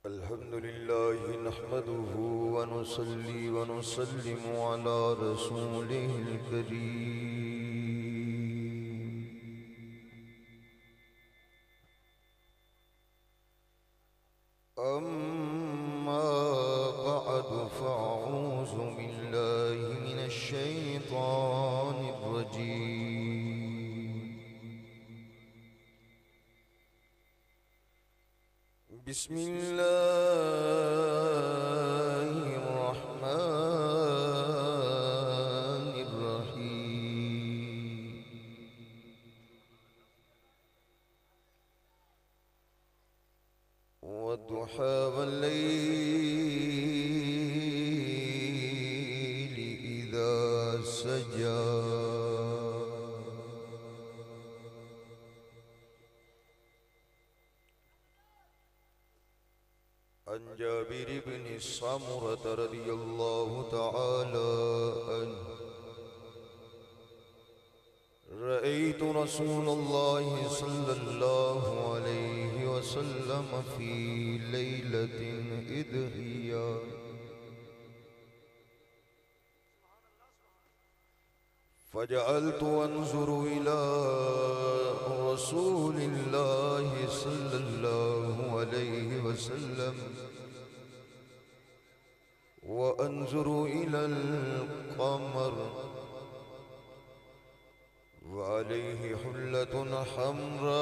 الحمد لله نحمده ونصلي ونسلم على رسوله الكريم. أما بعد فأعوذ بالله من الشيطان الرجيم. بسم الله الرحمن الرحيم. والضحى والليل إذا سجى عن جابر بن سمرة رضي الله تعالى عنه رأيت رسول الله صلى الله عليه وسلم في ليلة إضحية فجعلت أنظر إلى رسول الله صلى الله عليه وسلم وأنظر إلى القمر وعليه حلة حمراء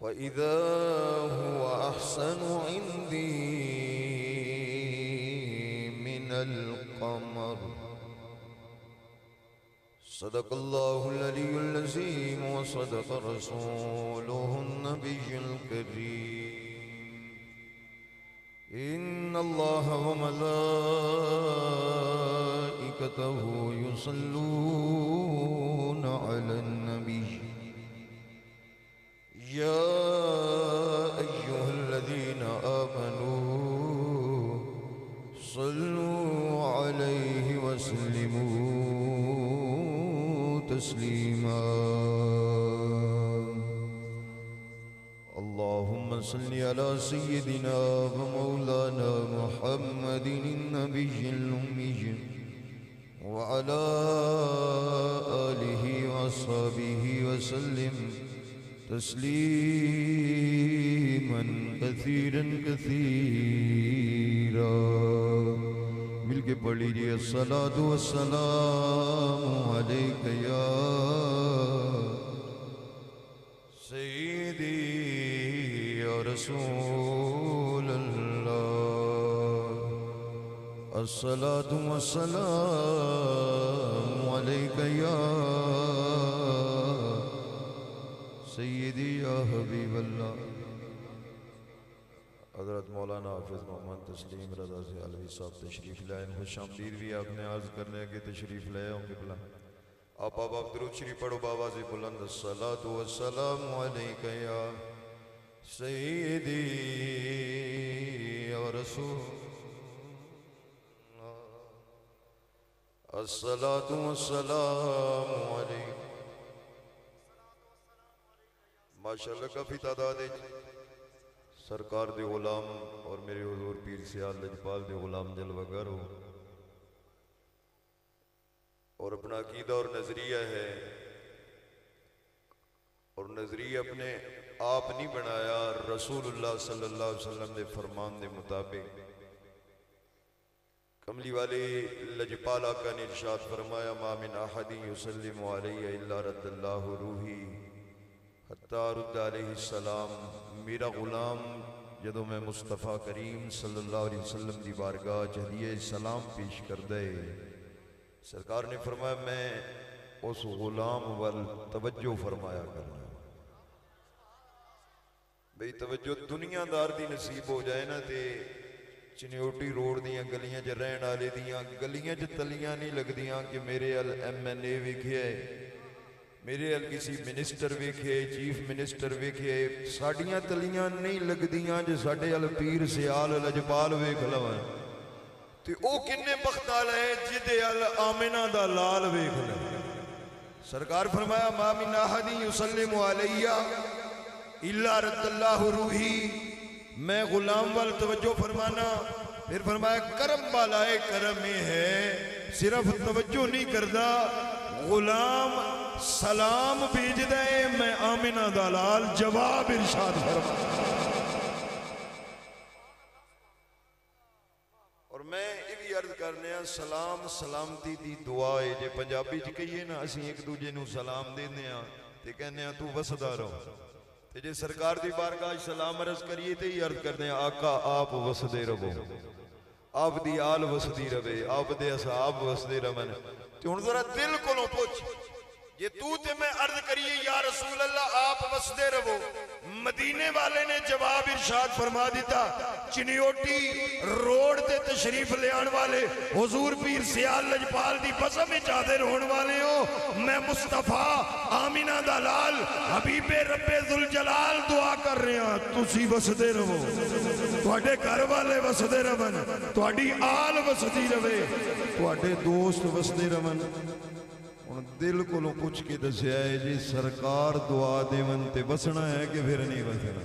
فإذا هو أحسن عندي من القمر. صدق الله العلي العظيم وصدق رسوله النبي الكريم. إن الله وملائكته يصلون على النبي يا أيها الذين آمنوا صلوا عليه وسلموا تسليما. اللهم صل على سيدنا ومولانا محمد النبي الأمي وعلى آله وصحبه وسلم تسليما كثيرا كثيرا. مل کے پڑھ لیجئے الصلاة والسلام علیک یا سیدی یا رسول اللہ. الصلاة والسلام علیک یا سیدی یا حبیب اللہ. حضرت مولانا حافظ محمد تسلیم رضا سے علوی صاحب تشریف لائیں. خوش آمدید بھی آپ نے عرض کرنے کے تشریف لائے ہوں گے. بلا آپ درود شریف پڑھو بآواز بلند. الصلاة والسلام علیک یا سیدی یا رسول اللہ. الصلاة والسلام علیک. ماشاءاللہ کافی تعداد ہے. سرکار دے غلام اور میرے حضور پیر سیال لجپال دے غلام جلوہ گر ہو اور اپنا عقیدہ اور نظریہ ہے. اور نظریہ اپنے آپ نہیں بنایا، رسول اللہ صلی اللہ علیہ وسلم دے فرمان دے مطابق. کملی والے لجپال آقا نے ارشاد فرمایا ما من احد یسلم علی الا رد اللہ روحی حتی رد علیہ السلام. میرا غلام جدو میں مصطفیٰ کریم صلی اللہ علیہ وسلم دی بارگاہ ہدیہ سلام پیش کر دے، سرکار نے فرمایا میں اس غلام وال توجہ فرمایا کرنا. بھئی توجہ دنیا دار دی نصیب ہو جائے نا تے چنیوٹی روڈ دیاں گلیاں جے رہن آلے دیاں گلیاں جے تلیاں نہیں لگ دیاں کہ میرے MNA ویکھے، میرے کسی منسٹر ویکھے، چیف منسٹر ویکھے. ساڑیاں تلیاں نہیں لگ دیاں جے ساڑے پیر سیال لجپال ویکھ لویں. تے او کنے بخت والا ہے جدے آمنہ دا لال ویکھ لے. سرکار فرمایا ما من احد یسلم علی الا رد اللہ روحی، میں غلام وال توجہ فرمانا، پھر فرمایا کرم بالائے کرم میں ہے، صرف توجہ نہیں کردا، غلام سلام بھیج دے، میں آمنہ دلال جواب ارشاد فرما۔ اور میں یہ بھی عرض کرنے ہیں سلام سلامتی دی دعا ہے، جے پنجابی چ کہیے نا اسی ایک دوجے نو سلام دینے ہیں تے کہنے ہیں تو وسدا رہو، تے جے سرکار دی بارگاہ سلام عرض کریے تے یہ عرض کرنے ہیں آقا آپ وسدے رہو، آپ دی آل وسدی رہے، آپ دے اصحاب وسدے رہن۔ تے ہن ذرا دل کولوں پوچھ، یہ تو تے میں عرض کریے یا رسول اللہ آپ وسدے رہو، مدینے والے نے جواب ارشاد فرما دیتا، چنیوٹی روڈ تے تشریف لے آن والے حضور پیر سیال لجپال دی بزم میں حاضر ہون والے ہو، میں مصطفیٰ آمینہ دا لال حبیب رب ذوالجلال دعا کر رہے ہیں، تسی وسدے رہو، تواڈے گھر والے وسدے رہن، تواڈی آل وسدی رہے، تواڈے دوست وسدے رہن۔ دل کو لو پوچھ کے دسیا ہے جی سرکار دعا دیون تے وسنا ہے کہ پھر نہیں وسنا،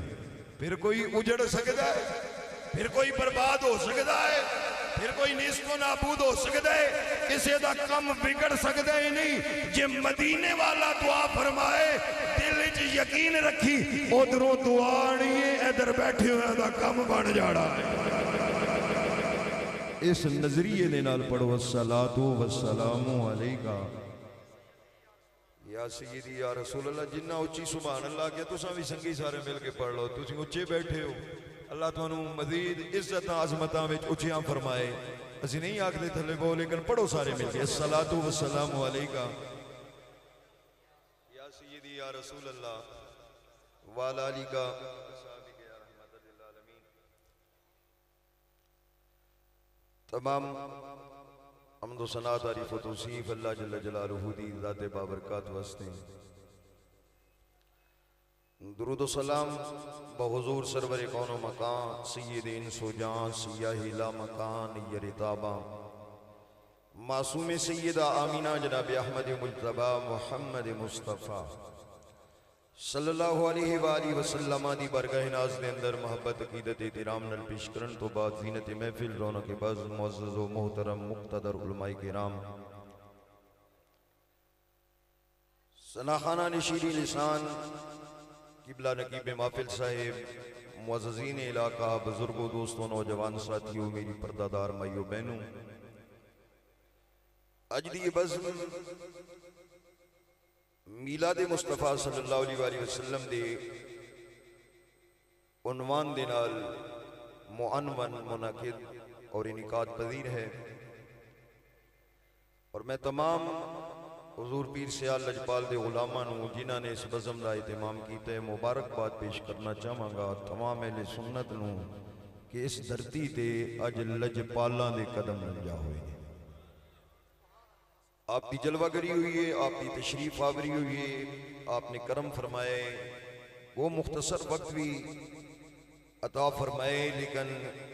پھر کوئی اجڑ سکتا ہے، پھر کوئی برباد ہو سکتا ہے، پھر کوئی نیست و نابود ہو سکتا ہے، کسی دا کم بگڑ سکتا ہے نہیں۔ جے مدینے والا دعا فرمائے دل وچ یقین رکھی ادھروں دعا نہیں ہے، ادھر بیٹھے ہوئے دا کم بن جاڑا ہے۔ اس نظریے دے نال پڑھو الصلاۃ والسلام علیکہ یا سیدی یا رسول اللہ، جنہ اچھی سبحان اللہ کیا تساں بھی سنگی سارے مل کے پڑھ لو، تسی اچھے بیٹھے ہو، اللہ تانوں مزید عزت عظمتاں وچ اچھیاں فرمائے، اسی نہیں آکھدے تھلے بہو لیکن پڑھو سارے مل کے الصلاۃ والسلام علیکہ یا سیدی یا رسول اللہ وعلی آلک وصحبہ یا رحمت للعالمین۔ تمام حمد و ثنا تعریف و توصیف اللہ جل جلالہ دی ذات بابرکات واسطے، درود و سلام بحضور سرور کون و مکان سید انس و جان سیاہ لا مکان یرتابا معصوم سیدہ آمینہ جناب احمد مجتبی محمد مصطفیٰ صلی اللہ علیہ وآلہ وسلم دی برگاہ ناز دے اندر محبت عقیدت احترام نال پیش کرن تو بعد زینت محفل رونق باز معزز و محترم مقتدر علماء کرام، سناخانہ نشیری لسان قبلہ نقیب محفل صاحب، معززین علاقہ، بزرگوں دوستوں نوجوان ساتھیوں، میری پردہ دار مائیوں بہنوں، اج دی بزم میلاد مصطفیٰ صلی اللہ علیہ وآلہ وسلم دے عنوان دے نال معنون منعقد اور انعقاد پذیر ہے، اور میں تمام حضور پیر سیال لجپال دے غلاماں نوں جنہاں نے اس بزم دا اہتمام کیتا ہے مبارکباد پیش کرنا چاہواں گا، تمام اہل سنت نوں کہ اس دھرتی تے اج لجپالاں دے قدم رنجا ہوئے ہیں، آپ کی جلوہ گری ہوئی ہے، آپ کی تشریف آوری ہوئی ہے، آپ نے کرم فرمائے، وہ مختصر وقت بھی عطا فرمائے، لیکن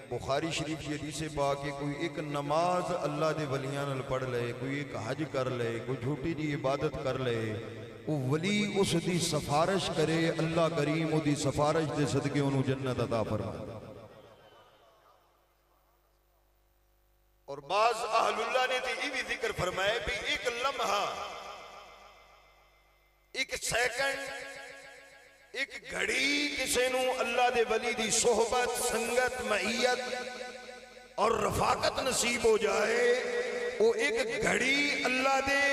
بخاری شریف کی حدیث پاک کہ کوئی ایک نماز اللہ دے ولیاں نال پڑھ لے، کوئی ایک حج کر لے، کوئی جھوٹی دی عبادت کر لے، وہ ولی اس دی سفارش کرے، اللہ کریم وہ دی سفارش دے صدقے انہوں جنت عطا فرمائے۔ اور بعض اہل اللہ نے یہ بھی ذکر فرمائے بھی ایک لمحہ، ایک سیکنڈ، ایک گھڑی کسی نو اللہ دے ولی دی صحبت، سنگت، معیت اور رفاقت نصیب ہو جائے، وہ ایک گھڑی اللہ دے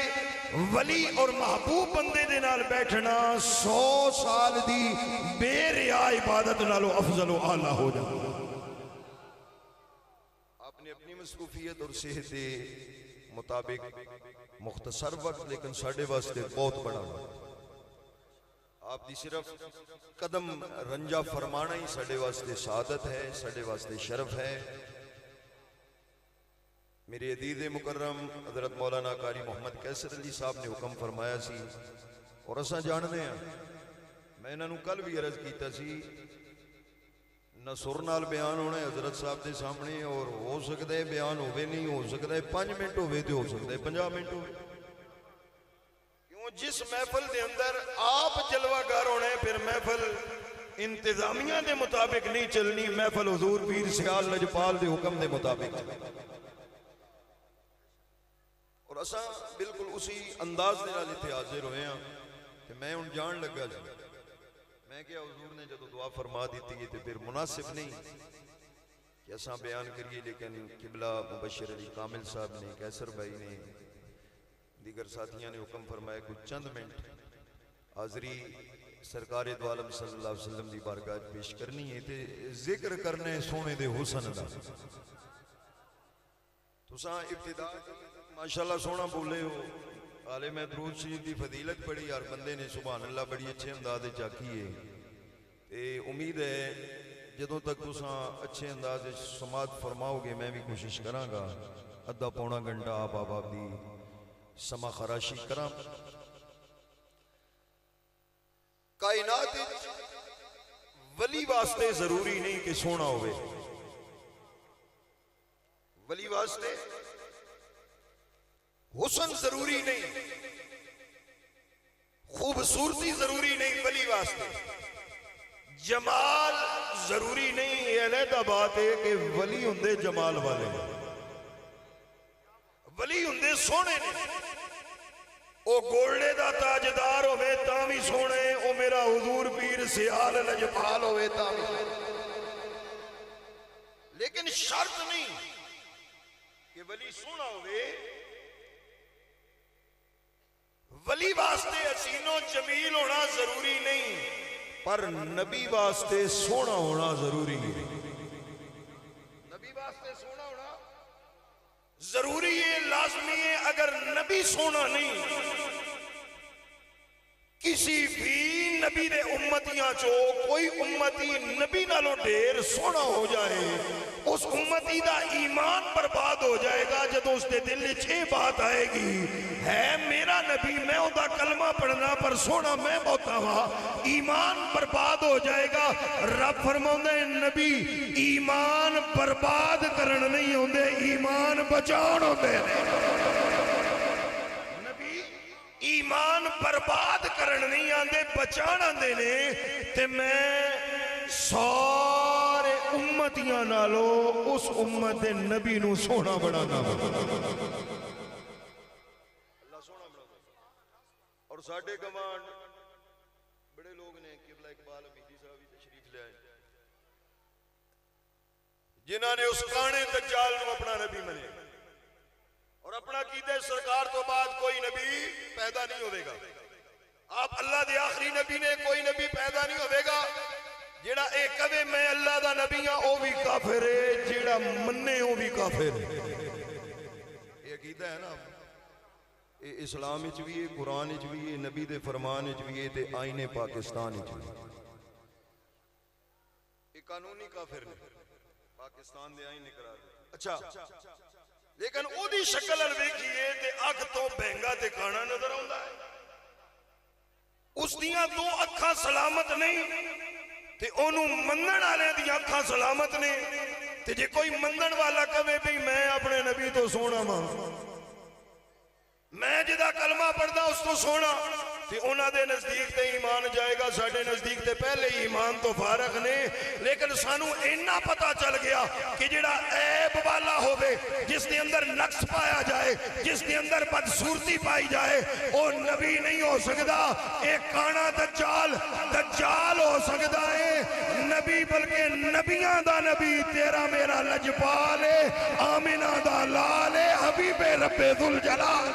ولی اور محبوب بندے دے نال بیٹھنا 100 سال دی بے ریا عبادت نالو افضل و اعلیٰ ہو جائے۔ اپنی مصروفیت اور صحت مطابق مختصر وقت لیکن ساڑھے واسطے بہت بڑا وقت، آپ دی صرف قدم رنجا فرمانا ہی ساڑھے واسطے سعادت ہے، ساڑھے واسطے شرف ہے۔ میرے عزیز مکرم حضرت مولانا قاری محمد کیسر علی صاحب نے حکم فرمایا سی اور اساں جاننے ہیں، میں انہوں کل بھی عرض کیتا سی، نہ سر نال بیان ہونا ہے حضرت صاحب دے سامنے، اور ہو سکتا ہے بیان ہوئے نہیں ہو سکتا ہے 5 منٹ ہوئے تو ہو سکتا ہے 50 منٹ ہوئے، کیوں جس محفل دے اندر آپ جلوہ گر ہونے پھر محفل انتظامیہ دے مطابق نہیں چلنی، محفل حضور پیر سیال لجپال دے حکم دے مطابق چلنی۔ اور اساں بالکل اسی انداز دے نال اتھے حاضر ہوئے ہیں کہ میں ان جان لگا جی میں کیا حضور نے جدو دعا فرما دیتی ہے تو پھر مناسب نہیں کہ اساں بیان کریے، لیکن قبلہ مبشر علی کامل صاحب نے، کیسر بھائی نے، دیگر ساتھیاں نے حکم فرمایا کچھ چند منٹ حاضری سرکار دو عالم صلی اللہ علیہ وسلم دی بارگاہ پیش کرنی ہے تے ذکر کرنے سونے دے حسن دا۔ تساں ابتدا ماشاءاللہ سونا بولے ہو، عالم درود شریف دی فضیلت پڑھی اور بندے نے سبحان اللہ بڑی اچھے انداز چاکی ہے، تے امید ہے جدوں تک تساں اچھے انداز سماعت فرماؤ گے میں بھی کوشش کراں گا ادھا پونا گھنٹہ آپ آپ دی سما خراشی کراں۔ کائنات ولی واسطے ضروری نہیں کہ سونا ہوئے، ولی واسطے حسن ضروری نہیں، خوبصورتی ضروری نہیں، ولی واسطے جمال ضروری نہیں۔ یہ علیحدہ بات ہے کہ ولی ہوندے جمال والے، ولی ہوندے سونے نے، او گولڈے دا تاجدار ہوئے تامی سونے، او میرا حضور پیر سیال لجپال ہوئے تامی سونے، لیکن شرط نہیں کہ ولی سونا ہوئے۔ ولی واسطے حسین و جمیل ہونا ضروری نہیں، پر نبی واسطے سونا ہونا ضروری ہے۔ نبی واسطے سونا ہونا ضروری ہے، لازمی ہے۔ اگر نبی سونا نہیں، کسی بھی نبی دے امتیاں چو کوئی امتی نبی نالوں ڈھیر سونا ہو جائے، اس امتی دا ایمان برباد ہو جائے گا۔ جدو اس دے دل چھے بات آئے گی ہے میرا نبی، میں ہوتا کلمہ پڑھنا پر سونا میں بہتا ہوا، ایمان برباد ہو جائے گا۔ رب فرماؤں ہے نبی ایمان برباد کرن نہیں ہوندے، ایمان بچان ہوندے۔ نبی ایمان برباد کرن نہیں آندے، بچان آندے نے۔ تے میں سارے امتیاں نالو اس امت نبی نو سونا بڑھانا اللہ سونا بڑھانا۔ اور ساڑھے گوانڈ بڑے لوگ نے، قبلہ اقبال امیدی صاحب بھی تشریف لے آئے، جنہاں نے اس کانے دجال نو اپنا نبی منے اور اپنا قیدہ سرکار تو بعد کوئی نبی پیدا نہیں ہوئے گا۔ آپ اللہ دے آخری نبی نے، کوئی نبی پیدا نہیں ہوئے گا۔ جیڑا ایک کبھے میں اللہ دا نبی ہاں او بھی کافر ہے، جیڑا مننے او بھی کافر ہے۔ یہ عقیدہ ہے نا، اسلام اچ بھی ہے، قرآن اچ بھی ہے، نبی دے فرمان اچ بھی ہے، تے آئین پاکستان اچ بھی ہے۔ یہ قانونی کافر نے، پاکستان دے آئین قرار دے۔ اچھا لیکن او دی شکل الویکھیے تے اکھ تو بہنگا تے کانا نظر آؤں ہے، اس دیاں دو اکھاں سلامت نہیں تے انہوں مندن آلے دیاں اکھاں سلامت نے۔ تے جے کوئی مندن والا کہے بھی میں اپنے نبی تو سونا ماں، میں جدہ کلمہ پڑھدا اس تو سونا، تے انہاں دے نزدیک تے ایمان جائے گا، ساڑھے نزدیک تے پہلے ایمان تو فارغ نے۔ لیکن سانو اینا پتا چل گیا کہ جڑا عیب والا ہوئے، جس دے اندر نقص پایا جائے، جس دے اندر بدصورتی پائی جائے، وہ نبی نہیں ہو سکتا۔ ایک کانا دجال ہو سکتا ہے، نبی بلکہ نبیاں دا نبی تیرا میرا لجپال ہے، آمینہ دا لال ہے، حبیب رب ذوالجلال۔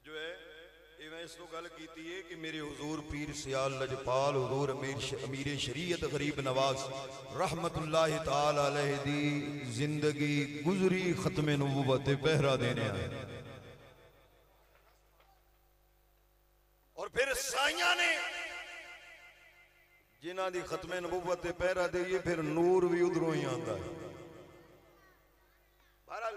جو ہے یہ میں اس کو گل کیتی ہے کہ میرے حضور پیر سیال لجپال حضور امیر شریعت غریب نواز رحمت اللہ تعالی علیہ دی زندگی گزری ختم نبوت پہرا دینے آئے، اور پھر سائیاں نے جنہاں دی ختم نبوت تے پہرا دئیے پھر نور بھی ادھروں ہی آندا ہے. بہرحال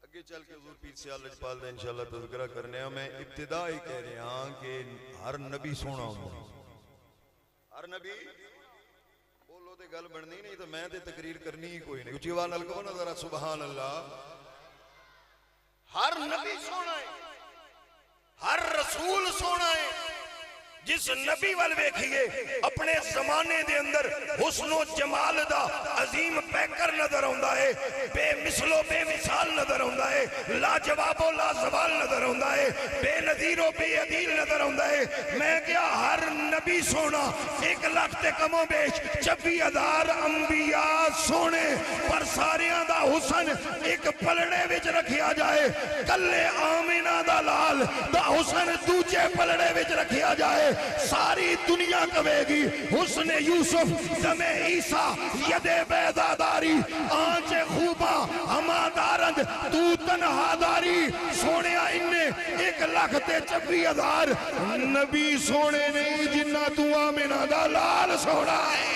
آگے چل کے حضور پیر سیال لجپال دا انشاءاللہ تذکرہ کرنے ہیں. میں ابتدا ہی کہہ رہے ہاں کہ ہر نبی سونا ہوتا ہے. ہر نبی بولو تے گل بننی نہیں تو میں تے تقریر کرنی ہی کوئی نہیں. اچھی آواز نال کہو نا ذرا سبحان اللہ. ہر نبی سونا ہے, ہر رسول سونا ہے. جس نبی وال ویکھیے اپنے زمانے دے اندر حسن و جمال دا عظیم پیکر نظر آندا ہے, بے مثل و بے مثال نظر آندا ہے, لا جواب و لا زوال نظر آندا ہے, بے نظیر و بے عدیل نظر آندا ہے. میں کیا ہر نبی سونا 1 لاکھ تے کم و بیش 26,000 انبیاء سونے پر ساریاں دا حسن ایک پلڑے وچ رکھیا جائے. کلے آمینہ دا لال دا حسن دوجے پلڑے وچ رکھیا جائے. ساری دنیا کہے گی حسن یوسف دم عیسیٰ ید بیضا داری آنچ خوباں ہما دارند تو تنہا داری. سونے انہیں 1,26,000 نبی سونے نہیں جنہ تو آمینہ دا لال سونا ہے.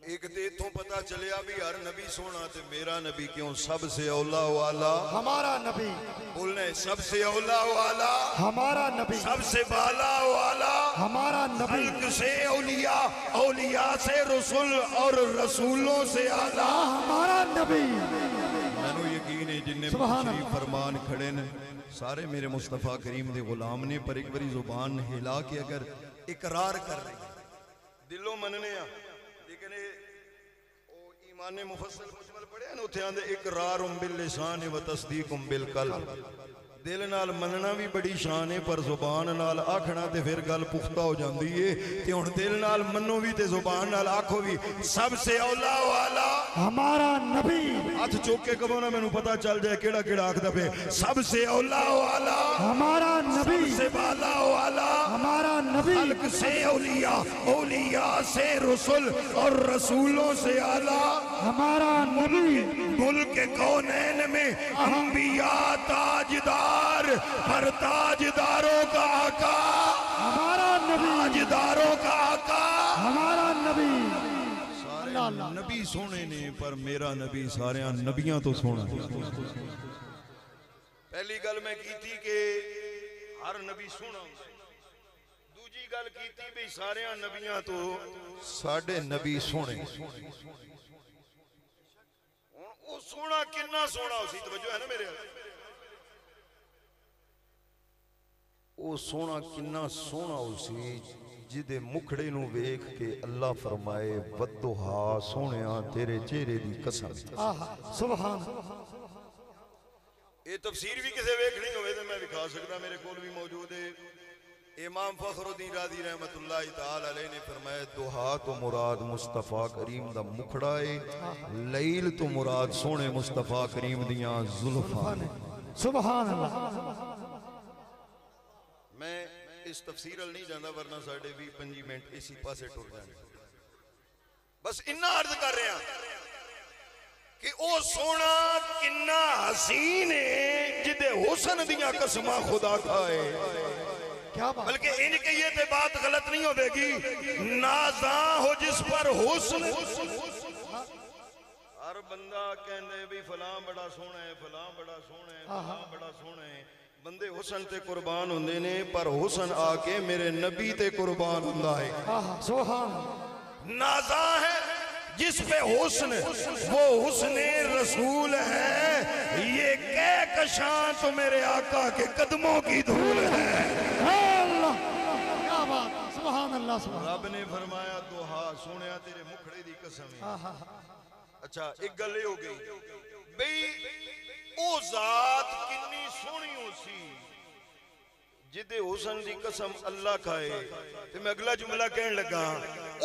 ایک دے تو پتا چلیا بھی ہر نبی سونا تے میرا نبی کیوں سب سے اولا والا ہمارا نبی. بولنے سب سے اولا والا ہمارا نبی. سب سے بالا والا ہمارا نبی. خلق سے اولیاء, اولیاء سے رسول اور رسولوں سے آلہ ہمارا نبی. مینو یقین ہے جن نے شریف فرمان کھڑے نے سارے میرے مصطفیٰ کریم دے غلام نے, پر ایک بری زبان ہلا کے اگر اقرار کر رہی دلوں مننے ہیں لیکن ایمان مفصل مجمل پڑھے ہیں اتھے آندے اقرار باللسان و تصدیق بالقلب. دل نال مننا بھی بڑی شان ہے پر زبان نال آکھنا تے پھر گل پختہ ہو جاندی ہے. تے ہن دل نال منو بھی تے زبان نال آکھو بھی سب سے اولا والا ہمارا نبی. ہاتھ چوک کے کہو نا مینوں پتہ چل جائے کیڑا کیڑا آکھدا پے. سب سے اولا والا ہمارا نبی. سب سے بالا والا ہمارا نبی. خلق سے اولیاء, اولیاء سے رسول اور رسولوں سے آلہ ہمارا نبی. ملک کونین میں انبیاء تاجدار پر تاجداروں کا آقا ہمارا نبی. تاجداروں کا آقا ہمارا نبی. سارے نبی سونے نے پر میرا نبی سارے نبیاں تو سونا. پہلی گل میں کی تھی کہ ہر نبی سونا, دوجی گل کی تھی بھی سارے نبیاں تو ساڑھے نبی سونے. وہ سونا کنا سونا اسی توجہ ہے نا میرے, وہ سونا کنا سونا اسی جدے مکھڑے نو ویکھ کے اللہ فرمائے ودھوہا سونیاں تیرے چہرے دی قسم. سبحان. یہ تفسیر بھی کسے ویکھ نہیں ہوئے تو میں دکھا سکتا, میرے کول بھی موجود ہے. امام فخر الدین رازی رحمت اللہ تعالی علیہ نے فرمایا دوہا تو مراد مصطفیٰ کریم دا مکھڑا ہے, لیل تو مراد سونے مصطفیٰ کریم دیاں زلفاں. سبحان اللہ. میں اس تفسیر ال نہیں جانا ورنہ ساڑھے بھی 5 منٹ اسی پاسے ٹور جانے. بس انہا عرض کر رہے ہیں کہ او سونا کنہ حسین ہے جدے حسن دیاں قسمہ خدا کھائے. بلکہ ان کے یہ تے بات غلط نہیں ہو دے گی, نازاں ہو جس پر حسن. ہر بندہ کہندے بھی فلاں بڑا سونا ہے, فلاں بڑا سونا ہے, فلاں بڑا سونا ہے. بندے حسن تے قربان ہوندے نے پر حسن آکے میرے نبی تے قربان ہوندہ ہے. سبحان. نازاں ہے جس پہ حسن, وہ حسن رسول ہے. یہ کہکشاں تو میرے آقا کے قدموں کی دھول ہے. اللہ کیا بات. سبحان اللہ. سبحان. رب نے فرمایا دوہا سونیا تیرے مکھڑے دی قسم ہے. اچھا ایک گلے ہو گئی بھئی او ذات کنی سونی ہو سی جدے حسن دی قسم اللہ کھائے. تو میں اگلا جملہ کہنے لگا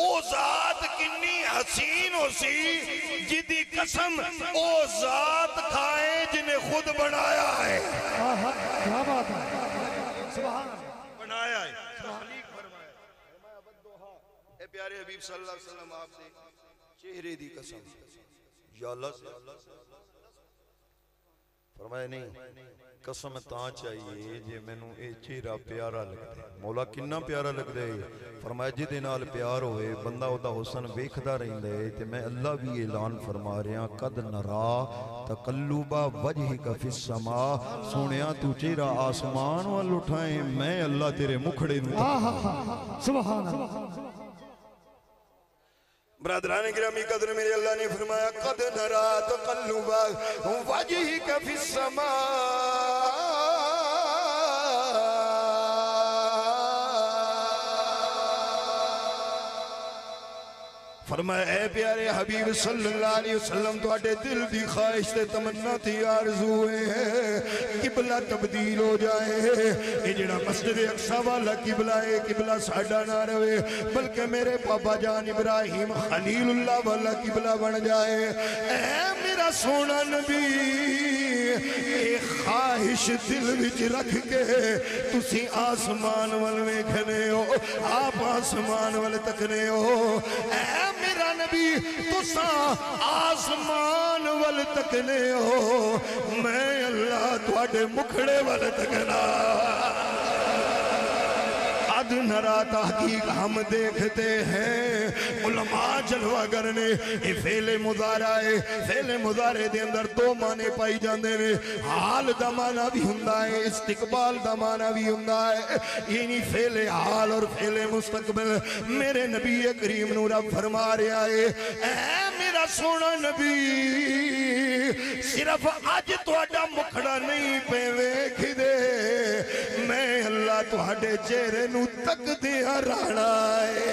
او ذات کنی حسین ہو سی جدی قسم او ذات کھائے جنہیں خود بنایا ہے. کیا بات ہے سبحان اللہ بنایا ہے تخلیق فرمایا. فرمایا والضحا اے پیارے حبیب صلی اللہ علیہ وسلم آپ سے چہرے دی قسم یا اللہ سے فرمایا نہیں قسم تاں چاہیے جے مینوں اے چہرہ پیارا لگدا ہے. مولا کنا پیارا لگدا ہے. فرمایا جدے نال پیار ہوئے بندہ او دا حسن ویکھدا رہندا ہے تے میں اللہ بھی اعلان فرما رہا قد نرا تقلب وجهک فی السماء. سونیا تو چہرہ آسمان وال اٹھائیں میں اللہ تیرے مکھڑے نوں سبحان اللہ. برادران گرامی قدر میرے اللہ نے فرمایا قد نرا تقلب وجهک فی السماء. فرمایا اے پیارے حبیب صلی اللہ علیہ وسلم تو اٹھے دل دی خواہش تے تمنا تھی آرزو ہے قبلہ تبدیل ہو جائے. یہ جڑا مسجد اقصی والا قبلہ ہے قبلہ ساڈا نہ رہے بلکہ میرے پاپا جان ابراہیم خلیل اللہ والا قبلہ بن جائے. اے میرا سونا نبی اے خواہش دل وچ رکھ کے تسی آسمان وال ویکھنے ہو آپ آسمان وال تکنے ہو. اے میرا نبی تساں آسمان وال تکنے ہو میں اللہ تواڈے مکھڑے وال تکنا. قد نرا تحقیق ہم دیکھتے ہیں علماء جلوہ کرنے یہ فعل مضارع ہے. فعل مضارع دے اندر دو معنی پائی جاندے نے. حال دا معنی بھی ہوندا ہے استقبال دا معنی بھی ہوندا ہے. یعنی فعل حال اور فعل مستقبل. میرے نبی کریم نو رب فرما رہا ہے اے میرا سونا نبی صرف اج تہاڈا مکھڑا نہیں پے ویکھ دے میں اللہ تہاڈے چہرے نو تک دیا رانا ہے.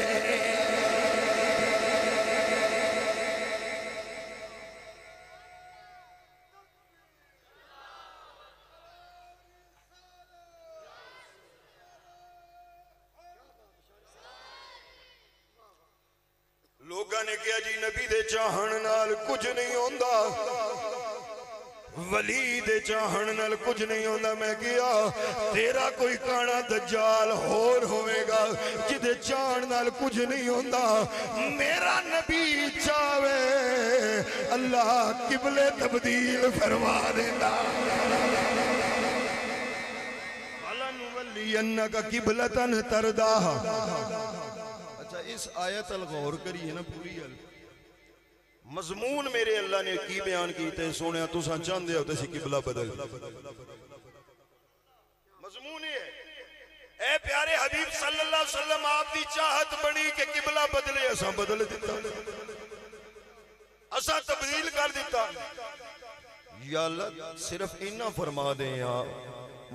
لوگاں نے کہا جی نبی دے چاہن نال کچھ نہیں ہوندا ولی دے چاہن نال کچھ نہیں ہوندا. میں کیا تیرا کوئی کانا دجال ہور ہوئے گا جدے چاہن نال کچھ نہیں ہوندا. میرا نبی چاہوے اللہ قبلے تبدیل فرما دینا. وَلَنُوَلِّيَنَّكَ قِبْلَةً تَرْضَاهَا. اچھا اس آیت الغور کریے نا پوری مضمون میرے اللہ نے کی بیان کیتے ہیں. سونے تساں چاندے ہو تسی قبلہ بدل. مضمون ہے اے پیارے حبیب صلی اللہ علیہ وسلم آپ دی چاہت بڑی کہ قبلہ بدلے اساں بدل دیتا اساں تبدیل کر دیتا. یا اللہ صرف انہا فرما دیں یا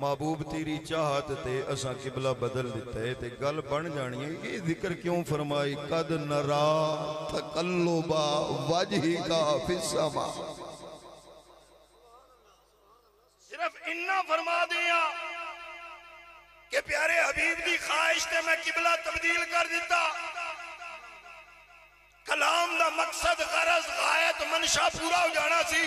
محبوب تیری چاہت تے اساں قبلہ بدل دیتا ہے تے گل بن جانی ہے. یہ ذکر کیوں فرمائی قد نرا تقلب وجهک فی السماء. صرف انہا فرما دیا کہ پیارے حبیب دی خواہش تے میں قبلہ تبدیل کر دیتا. کلام دا مقصد غرض غایت منشا پورا ہو جانا سی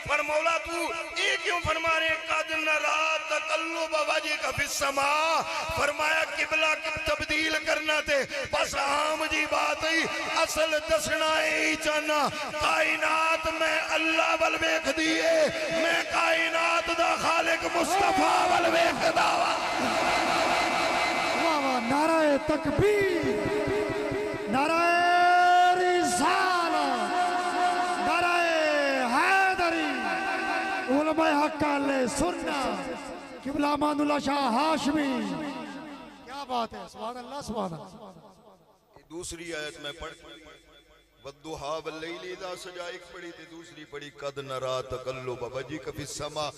پر مولا تو یہ کیوں فرما رہے قد نرا تقلب وجهک فی السماء. فرمایا قبلہ تبدیل کرنا تے بس عام جی بات ہی اصل دسنا ہی چاہنا کائنات میں اللہ وال ویکھ دیئے میں کائنات دا خالق مصطفیٰ وال ویکھ داوا. نعرہ تکبیر نعرہ علماء حق علیہ سننا قبلہ امان اللہ شاہ ہاشمی. کیا بات ہے سبحان اللہ سبحان اللہ. دوسری آیت میں پڑھ والضحا واللیل اذا سجا ایک پڑھی تے دوسری پڑھی قد نرا تقلب وجهک فی السماء.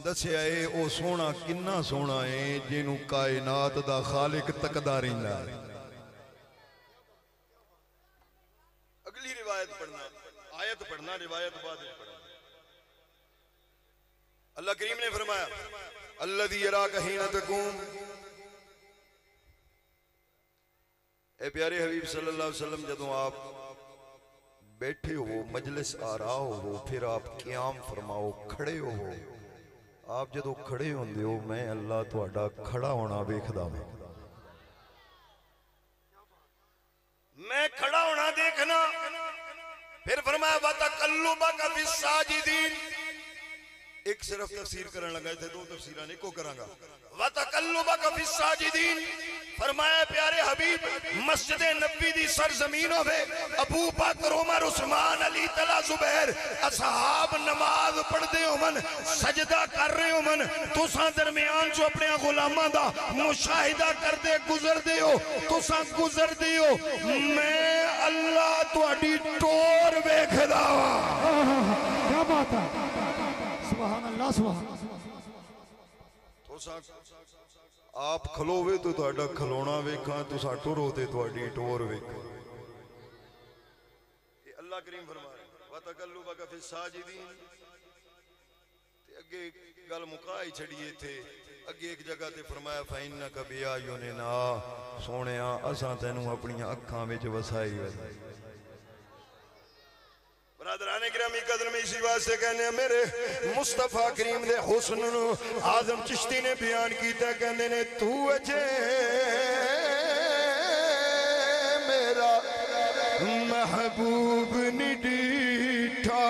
دسیا اے او سونا کنا سونا ہے جنوں کائنات دا خالق تکدا رہندا ہے. اگلی روایت پڑھنا آیت پڑھنا روایت بعد پڑھنا. اللہ کریم نے فرمایا الذی یراک حین تقوم. اے پیارے حبیب صلی اللہ علیہ وسلم جدوں آپ بیٹھے ہو مجلس آرا ہو پھر آپ قیام فرماؤ کھڑے ہو آپ جدو کھڑے ہوندے ہو میں اللہ تہاڈا کھڑا ہونا ویکھدا ہوں میں کھڑا ہونا دیکھنا پھر فرمایا وَتَقَلُّبَكَ فِي السَّاجِدِينَ ایک صرف تفسیر کرنے لگا تھے دو تفسیران ایک کو کرانگا وَتَقَلُّبَكَ فِي السَّاجِدِينَ فرمایا پیارے حبیب مسجد نبی دی سرزمین ہوئے ابو بکر عمر عثمان علی طلع زبیر اصحاب نماز پڑھ دے ہو من سجدہ کر رہے ہو من تو ساں درمیان جو اپنے غلامہ دا مشاہدہ کر دے گزر دے ہو تو ساں گزر دے ہو میں اللہ تو اڈی ٹور بیکھ دا کیا بات ہے سبحان اللہ سبحان تو ساں آپ کھلووے تو تہاڈا کھلونا ویکھاں تو ساں ٹورو تے تہاڈی ٹور ویکھاں یہ اللہ کریم فرما رہے ہیں وَتَقَلُّبَكَ فِي السَّاجِدِينَ تے اگے گل مکائی چھڑیے تھے اگے ایک جگہ تے فرمایا فَإِنَّكَ بِأَعْيُنِنَا سونیاں اساں تینوں اپنی اکھاں وچ وسائی ہوئی برادران گرامی قدر میں اسی واسطے کہنے ہیں میرے مصطفیٰ کریم دے حسن آدم چشتی نے بیان کیتا ہے کہنے نے تو اجے میرا محبوب نڈیٹھا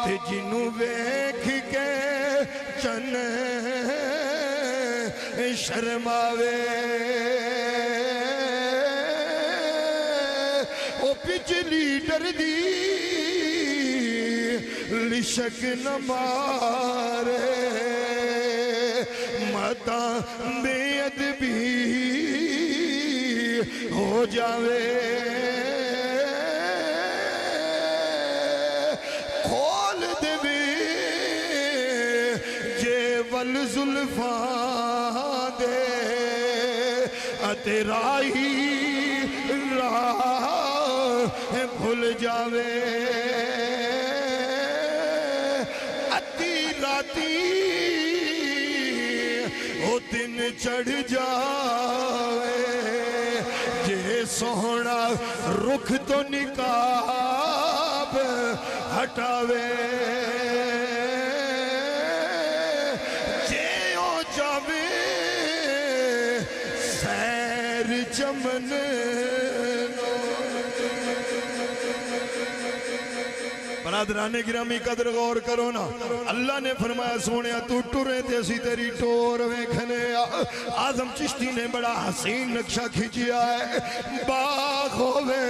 تے جنوں ویکھ کے چن شرماوے بجلی ڈر دی لشک نہ مارے متا بے ادبی ہو جاوے کھول دے جے ول زلفاں دے اترائی راہ بھول جاوے ادھی راتی او دن چڑھ جاوے جے سوہنا رخ تو نقاب ہٹاوے جے او جاوے سیر چمن برادران گرامی قدر غور کرو نا اللہ نے فرمایا سونیا تو ٹورے تے اسی تیری ٹور ویکھنے آدم چشتی نے بڑا حسین نقشہ کھچیا ہے باغ ہوئے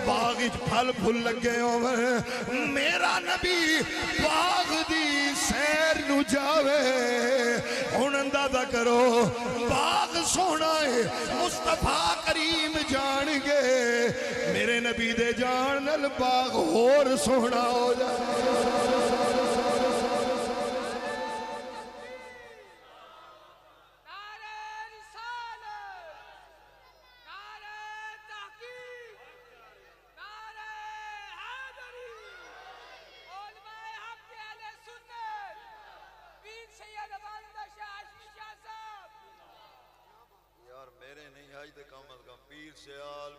باغ اچ پھل پھل لگے ہوئے میرا نبی باغ دی سیر نو جاوے ان اندازہ کرو باغ سونا ہے مصطفیٰ کریم جان گے میرے نبی دے جان نل باغ اور سونا ہو میرے نہیں آج دے کام از کم پیر سیال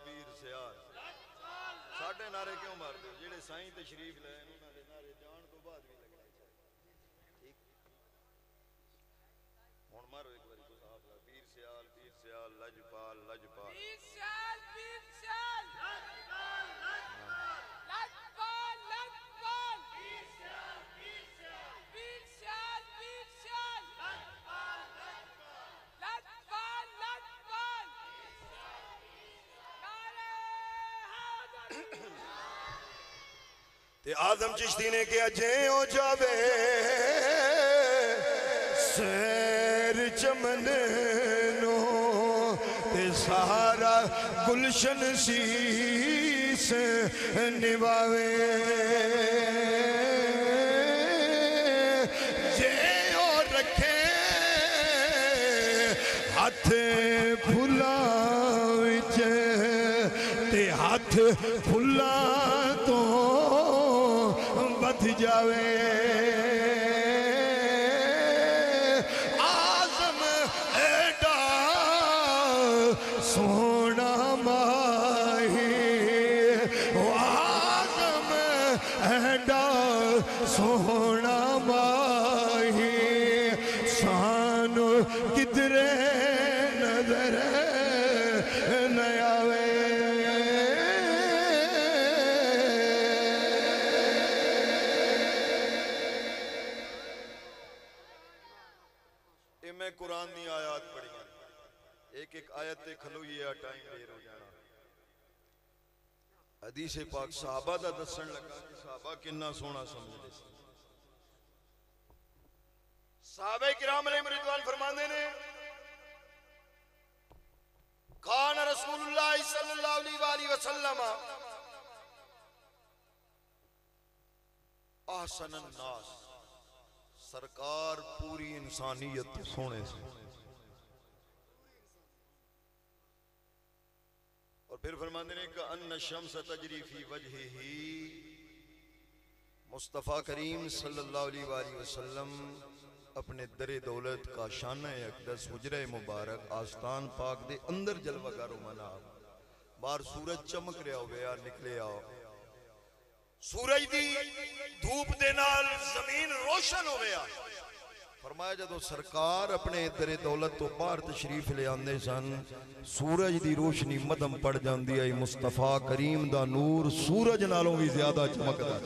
ساڑھے نعرے کیوں مار دے جیڑے سائیں تشریف لے انہوں نے نعرے جان تو بعد بھی لگنا چاہیے ٹھیک ہون مارو ایک باری تو صاحب لگا پیر سیال لجپال پیر سیال لجپال تے آدم چشتی نے کیا جے ہو جاوے سیر چمن نو تے سارا گلشن سیس نواوے جے ہو رکھے ہاتھ پھلا وچ تے ہاتھ پھلا تو بد جاوے آزم ایڈا سونا ماہی سونا ماہی سانو کدرے نظر نہ آوے میں قرآن دی آیات پڑھی ہیں ایک ایک آیت تے کھلو یہ ٹائم دیر ہو جانا حدیث پاک صحابہ دا دسن لگا کہ صحابہ کنا سونا سمجھے صحابہ کرام علیہ رضوان فرماندے نے کان رسول اللہ صلی اللہ علیہ وسلم احسن الناس سرکار پوری انسانیت سونے سے اور پھر فرماندے نے کہ ان الشمس تجری فی وجہہ مصطفیٰ کریم صلی اللہ علیہ وآلہ وسلم اپنے در دولت کا شانہ اقدس حجرہ مبارک آستان پاک دے اندر جلوہ گارو منا بار سورج چمک رہا ہو گیا نکلے آؤ سورج دی دھوپ دے نال زمین روشن ہو گیا فرمایا جدو سرکار اپنے در دولت تو باہر تشریف لے آندے سن سورج دی روشنی مدم پڑ جاندی ہے مصطفیٰ کریم دا نور سورج نالوں بھی زیادہ چمکدا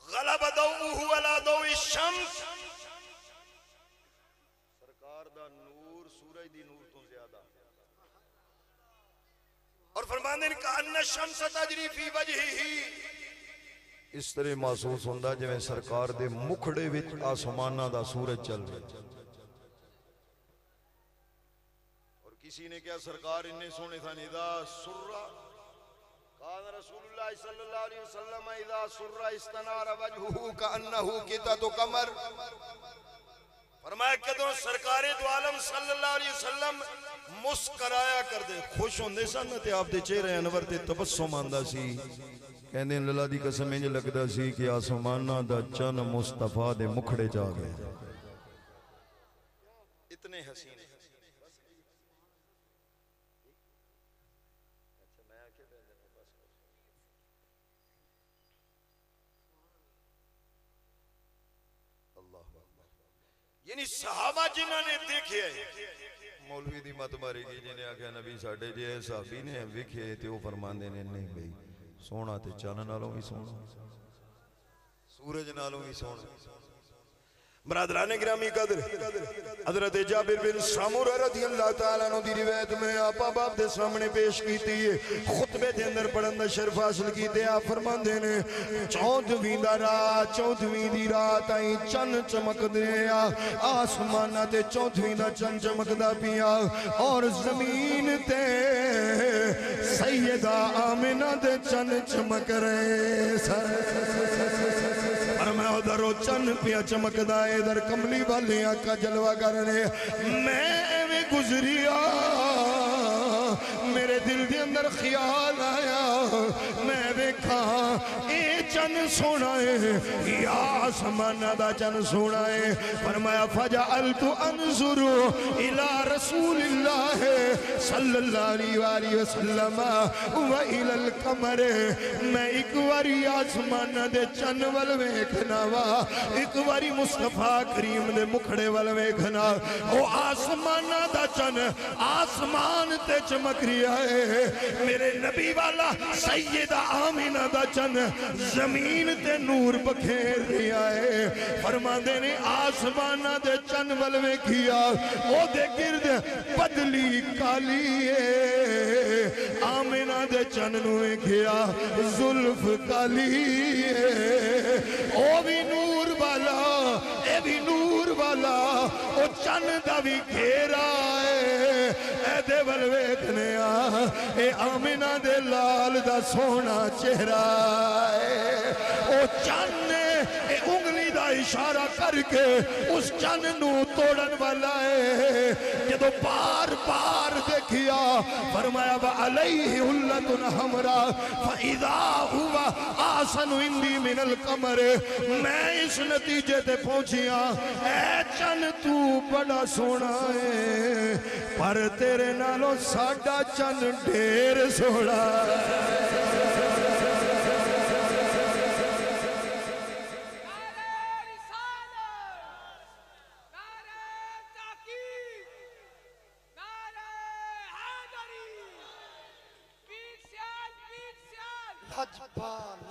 غلب ضوءه علی ضوء الشمس سرکار دا نور سورج دی نور تو زیادہ اور فرماندے نے کہا ان الشمس تجری فی وجہہ اس طرح محسوس ہوندہ جویں سرکار دے مکھڑے وچ آسمانہ دا سورج چل رہا اور کسی نے کیا سرکار انہیں سونے تھا اذا سرہ قال رسول اللہ صلی اللہ علیہ وسلم اذا سرہ استنار وجہہ کانہو کتت قمر فرمایا کہ سرکار دو عالم صلی اللہ علیہ وسلم مسکرایا کر دے خوش ہوندے سن تے آپ دے چہرے انور تے تبسم آندا سی کہندے اللہ دی قسم انج لگدا سی کہ آسماناں دا چن مصطفیٰ دے مکھڑے چا گئے اتنے حسین یعنی صحابہ جنہاں نے دیکھے مولوی دی مت ماری گی جنہیں آکھا نبی ساڑھے جے صحابی نے وکھے تے وہ فرماندے نے نہیں بھئی سونا تے چانا نالوں بھی سونا سورج نالوں بھی سونا برادران گرامی قدر حضرت جابر بن سامورہ رضی اللہ تعالیٰ عنہ دی روایت میں آپا باپ دے سامنے پیش کیتی ہے خطبے دے اندر پڑھن دا شرف حاصل کیتے آپ فرماندے نے چودھویں دی رات آئی چن چمک دیا آسمانہ تے چودھویں دا چن چمک دا پیا اور زمین تے سیدہ آمنہ دے چن چمک رہے اور میں ادھر و چن پیا چمک دائے ادھر کملی والی آقا جلوہ کرنے میں گزریا میرے دل دے اندر خیال آیا میں دیکھا اے چن سونا ہے یا آسمانہ دا چن سونا ہے فرمایا فجعلت انظر الى رسول اللہ صلی اللہ علیہ وسلم وإلى القمر میں ایک واری آسمانہ دے چن والویکھنا وا ایک واری مصطفیٰ کریم دے مکھڑے والویکھنا او آسمانہ دا چن آسمان تے چمک رہا ہے میرے نبی والا سیدہ آمینہ دا چن زمین تے نور بکھیر رہا ہے فرماندے نے آسمانہ دے چن والوے کیا او دے گرد بدلی کالی ہے آمینہ دے چن نوے کیا ظلف کالی ہے او بھی نور والا اے بھی نور والا او چن دا بھی گھیرا ہے اے دے والویکھنے اے آمینہ دے لال دا سونا چہرہ ہے او چن اے انگلی دا اشارہ کر کے اس چن نو توڑن والا ہے جدو بار بار دیکھیا فرمایا وَعَلَيْهِ حُلَّةٌ حَمْرَا فَإِذَا هُوَ آسَنُ عِنْدِي مِنَ الْقَمَرِ میں اس نتیجے تے پہنچیا اے چن تو بڑا سونا ہے پر تیرے نالوں ساڑھا چن ڈھیر سوڑا لجپال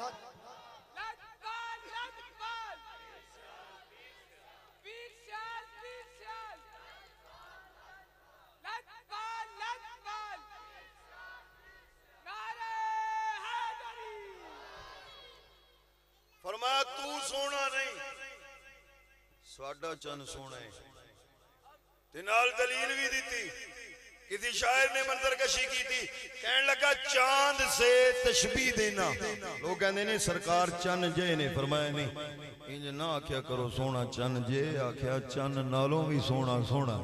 فرمایا تو سونا نہیں ساڈا چن سونا ہے تے نال دلیل بھی دیتی کسی شاعر نے منظر کشی کی تھی کہنے لگا چاند سے تشبیہ دینا لوگ کہندے نے سرکار چن جے نے فرمایا نہیں انج نہ آکھیا کرو سونا چن جے آکھیا چن نالوں بھی سونا سونا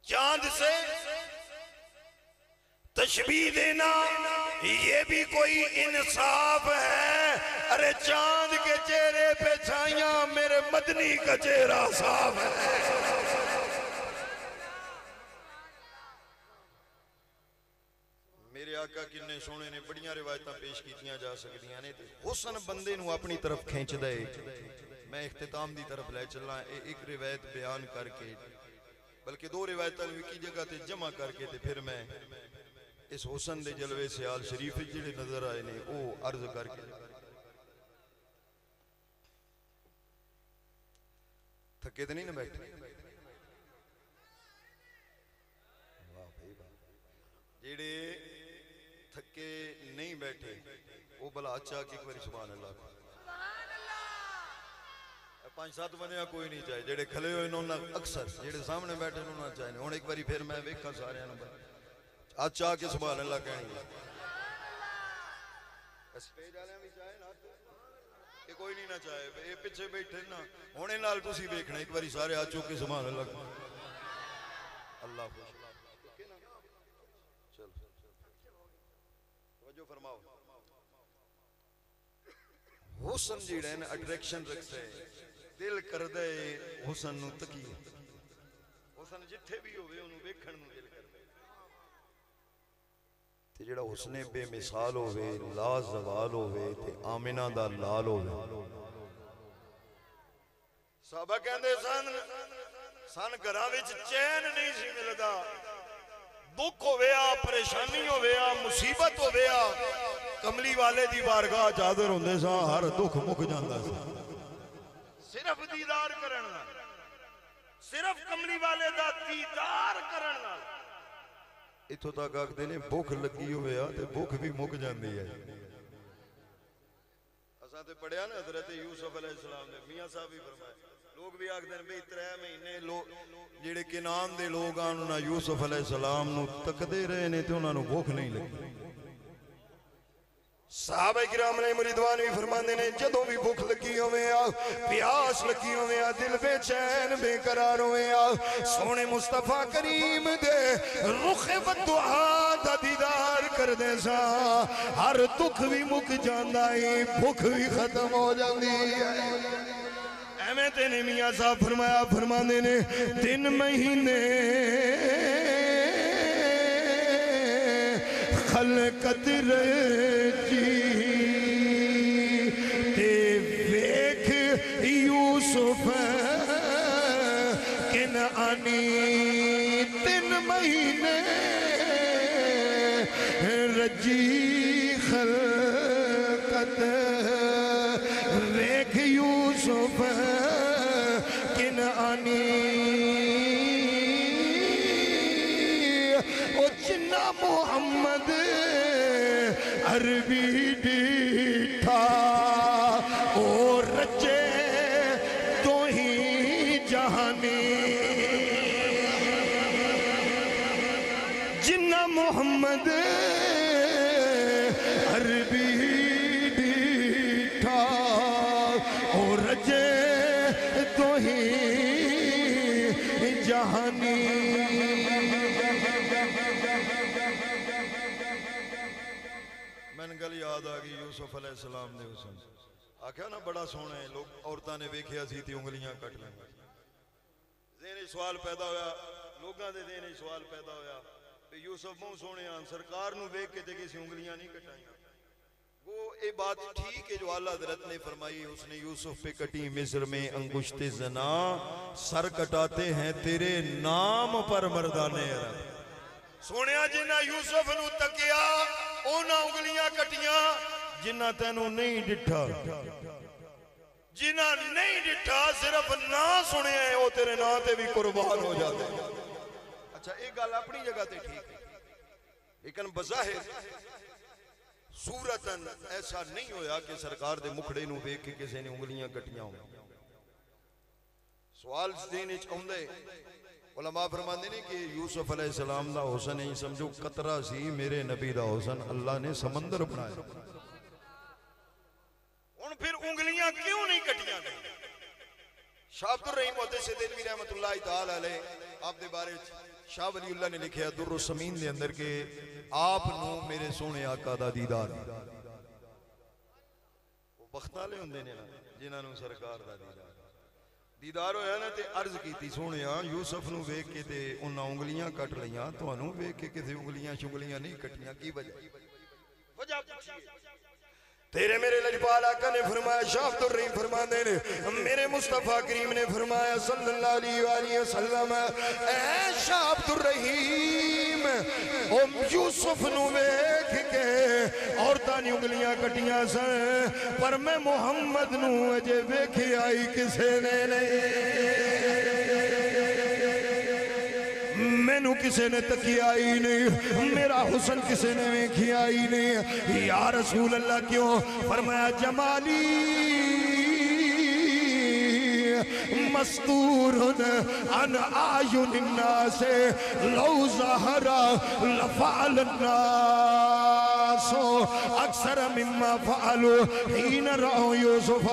چاند سے تشبیہ دینا یہ بھی کوئی انصاف ہے ارے چاند کے چہرے پہ چھائیاں میرے مدنی کا چہرہ صاف ہے میرے آقا کنے سونے نے بڑیاں روایتاں پیش کیتیاں جا سکتیاں نے حسن بندے نو اپنی طرف کھینچ دے میں اختتام دی طرف لے چلنا ایک روایت بیان کر کے بلکہ دو روایتاں کی جگہ تے جمع کر کے تے پھر میں اس حسن دے جلوے سے آل شریف جڑے نظر آئے نے او عرض کر کے تھکے تے نہیں نہ بیٹھے جڑے تھکے نہیں بیٹھے وہ بلا اچھا کہ کوئی سبحان اللہ پانچ سات بندیاں کوئی نہیں چاہے جڑے کھلے ہوئے انہوں نے اکثر جڑے سامنے بیٹھے انہوں نے چاہے ہوں ایک باری پھر میں ویکھا سارے انہوں اچھا کہ سبحان اللہ کہیں گے اسٹیج والے بھی چاہے نا کہ کوئی نہیں نہ چاہے یہ پیچھے بیٹھے نا ہونے نال تسی ویکھنا ایک باری سارے آ چوکے سبحان اللہ اللہ خوش چل توجہ فرماؤ حسن جیڑے نا اٹریکشن رکھتے دل کر دے حسن نو تکی حسن جتھے بھی ہوئے انہوں ویکھن نو دل کر دے تے جڑا حسن بے مثال ہوئے لا زوال ہوئے تے آمنہ دا لال ہوئے صحابہ کہندے سن گھراں وچ چین نہیں سی ملدا دکھ ہویا پریشانی ہویا مصیبت ہویا کملی والے دی بارگاہ حاضر ہوندے سا ہر دکھ مک جاندا سی صرف دیدار کرن نال صرف کملی والے دا دیدار کرن نال اتھوں تک آکھدے نے بھوک لگی ہویا تے بھوک بھی مک جاندی ہے اساں تے پڑھیا نا حضرت یوسف علیہ السلام نے میاں صاحب بھی فرمایا لوگ بھی آکھدے نے بھئی 3 مہینے لوگ جڑے کنان دے لوگ آن انہاں یوسف علیہ السلام نو تکدے رہے نے تے انہاں نو بھوک نہیں لگی صحابہ کرام نے مریدوان بھی فرماندے نے جدوں بھی بھوک لگی ہوئے آ پیاس لگی ہوئے آ دل بے چین بے قرار ہوئے آ سونے مصطفیٰ کریم دے رخ و دعا دا دیدار کر دے سا ہر دکھ بھی مک جاندا ہے بھوک بھی ختم ہو جاندی ہے ایویں تے نے میاں صاحب فرمایا فرماندے نے 3 مہینے خلقت رچی تے ویکھ یوسف کنعانی 3 مہینے رچی خلقت ویکھ یوسف کنعانی او جنہ محمد عربی ڈیٹھا او رچے تو ہی جہانی جنہ محمد عربی ڈیٹھا او رچے تو ہی جہانی میں نے گل یاد آگئی یوسف علیہ السلام نے حسن آکھیا نا بڑا سونا ہے لوگ عورتاں نے ویکھیا سی تی انگلیاں کٹ لیں ذہن سوال پیدا ہویا لوگاں دے ذہن سوال پیدا ہویا یوسف منہ سونے آن سرکار نو ویکھ کے تے کسی انگلیاں نہیں کٹائیاں وہ اے بات ٹھیک ہے جو اللہ حضرت نے فرمائی اس نے یوسف پہ کٹی مصر میں انگشت زنا سر کٹاتے ہیں تیرے نام پر مردانے عرب سونیا جنہ یوسف نو تکیا اونا انگلیاں کٹیاں جنہ تینوں نہیں ڈٹھا جنہ نہیں ڈٹھا صرف نہ سنے ہیں وہ تیرے نا تے بھی قربان ہو جاتے ہیں. اچھا ایک گل اپنی جگہ تے ٹھیک ہے لیکن بظاہر صورتاً ایسا نہیں ہویا کہ سرکار دے مکھڑے نو بیک کے کسی نے انگلیاں کٹیاں ہوں. سوال دینے چاہندے علماء فرماندے نے کہ یوسف علیہ السلام دا حسن ہی سمجھو قطرہ سی میرے نبی دا حسن اللہ نے سمندر بنایا. ان پھر انگلیاں کیوں نہیں کٹیاں گئی؟ شاہ عبد الرحیم محدث دہلوی رحمت اللہ تعالی علیہ آپ دے بارے شاہ ولی اللہ نے لکھیا در السمین دے اندر کہ آپ نو میرے سونے آقا دا دیدار. وہ بخت والے ہوندے نے جنہاں نو سرکار دا دیدار ہویا نا تے عرض کیتی سونیا یوسف نو ویکھ کے تے انہاں انگلیاں کٹ لیاں تانوں ویکھ کے کسے انگلیاں شنگلیاں نہیں کٹیاں کی وجہ پوچھیے. تیرے میرے لجپال آقا نے فرمایا شاہ عبد الرحیم فرماندے نے میرے مصطفیٰ کریم نے فرمایا صلی اللہ علیہ وآلہ وسلم اے شاہ عبد الرحیم یوسف نو ویکھ کے عورتاں نے انگلیاں کٹیاں سن پر میں محمد نو اجے ویکھی آئی کسے نے نہیں مینو کسے نے تکیا ہی نہیں میرا حسن کسے نے ویکھیا ہی نہیں یا رسول اللہ کیوں فرمایا جمالی مستور عن آیون الناس لو ظہر لفعل الناس اکثر مما فعلوا حین رأوا یوسف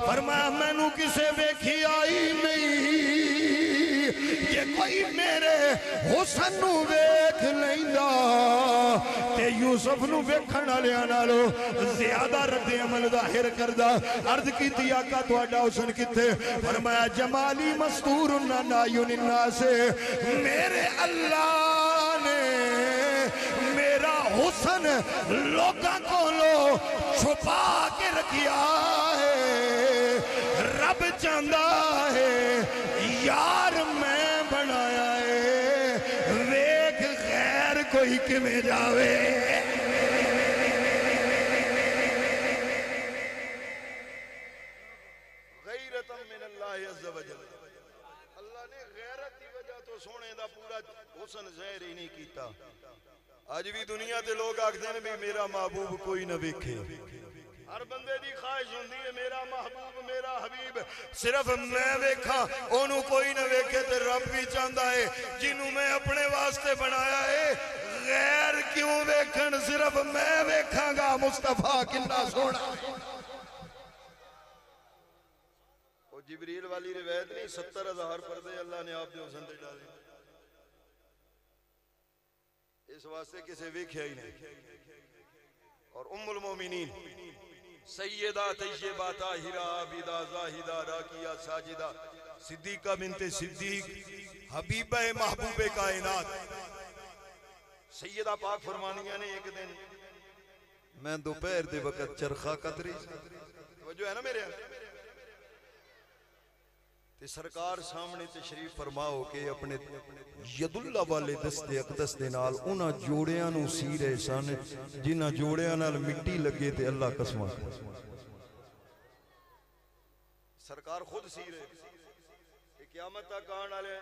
فرمایا مینو کسے ویکھیا ہی نہیں کہ کوئی میرے حسن نو ویکھ لیندا تے یوسف نو ویکھن والےاں نالوں زیادہ رد عمل ظاہر کردا. عرض کیتی آقا تہاڈا حسن کتے؟ فرمایا جمالی مستور عن اعین الناس میرے اللہ نے میرا حسن لوگاں کولوں چھپا کے رکھیا ہے. رب چاہندا ہے یار میں بنایا ہے ویکھ غیر کوئی کمیں جاوے. غیرتم من اللہ عز و جل اللہ نے غیرت دی وجہ تو سونے دا پورا حسن ظاہر ہی نہیں کیتا. آج بھی دنیا تے لوگ آکھدے نے بھی میرا محبوب کوئی نہ ویکھے. ہر بندے دی خواہش ہوندی ہے میرا محبوب میرا حبیب صرف میں ویکھاں اونوں کوئی نہ ویکھے تے رب بھی چاہندا ہے جنوں میں اپنے واسطے بنایا ہے غیر کیوں ویکھن صرف میں ویکھاں گا مصطفیٰ کنا سونا. وہ جبریل والی روایت نہیں 70,000 پردے اللہ نے آپ دے حسن دے ڈالے اس واسطے کسے ویکھیا ہی نہیں. اور ام المومنین سیدہ طیبہ طاہرہ عابدہ زاہدہ راکیہ ساجدہ صدیقہ بنت صدیق حبیبہ محبوب کائنات سیدہ پاک فرمانیہ نے ایک دن میں دوپہر دے وقت چرخہ قطری توجہ ہے نا میرے تے سرکار سامنے تشریف فرماؤ کہ اپنے ید اللہ والے دستے اقدس دے نال انہاں جوڑیاں نو سی رہے سن جنہاں جوڑیاں نال مٹی لگے تے اللہ قسمہ سرکار خود سی رہے قیامت تک آن والے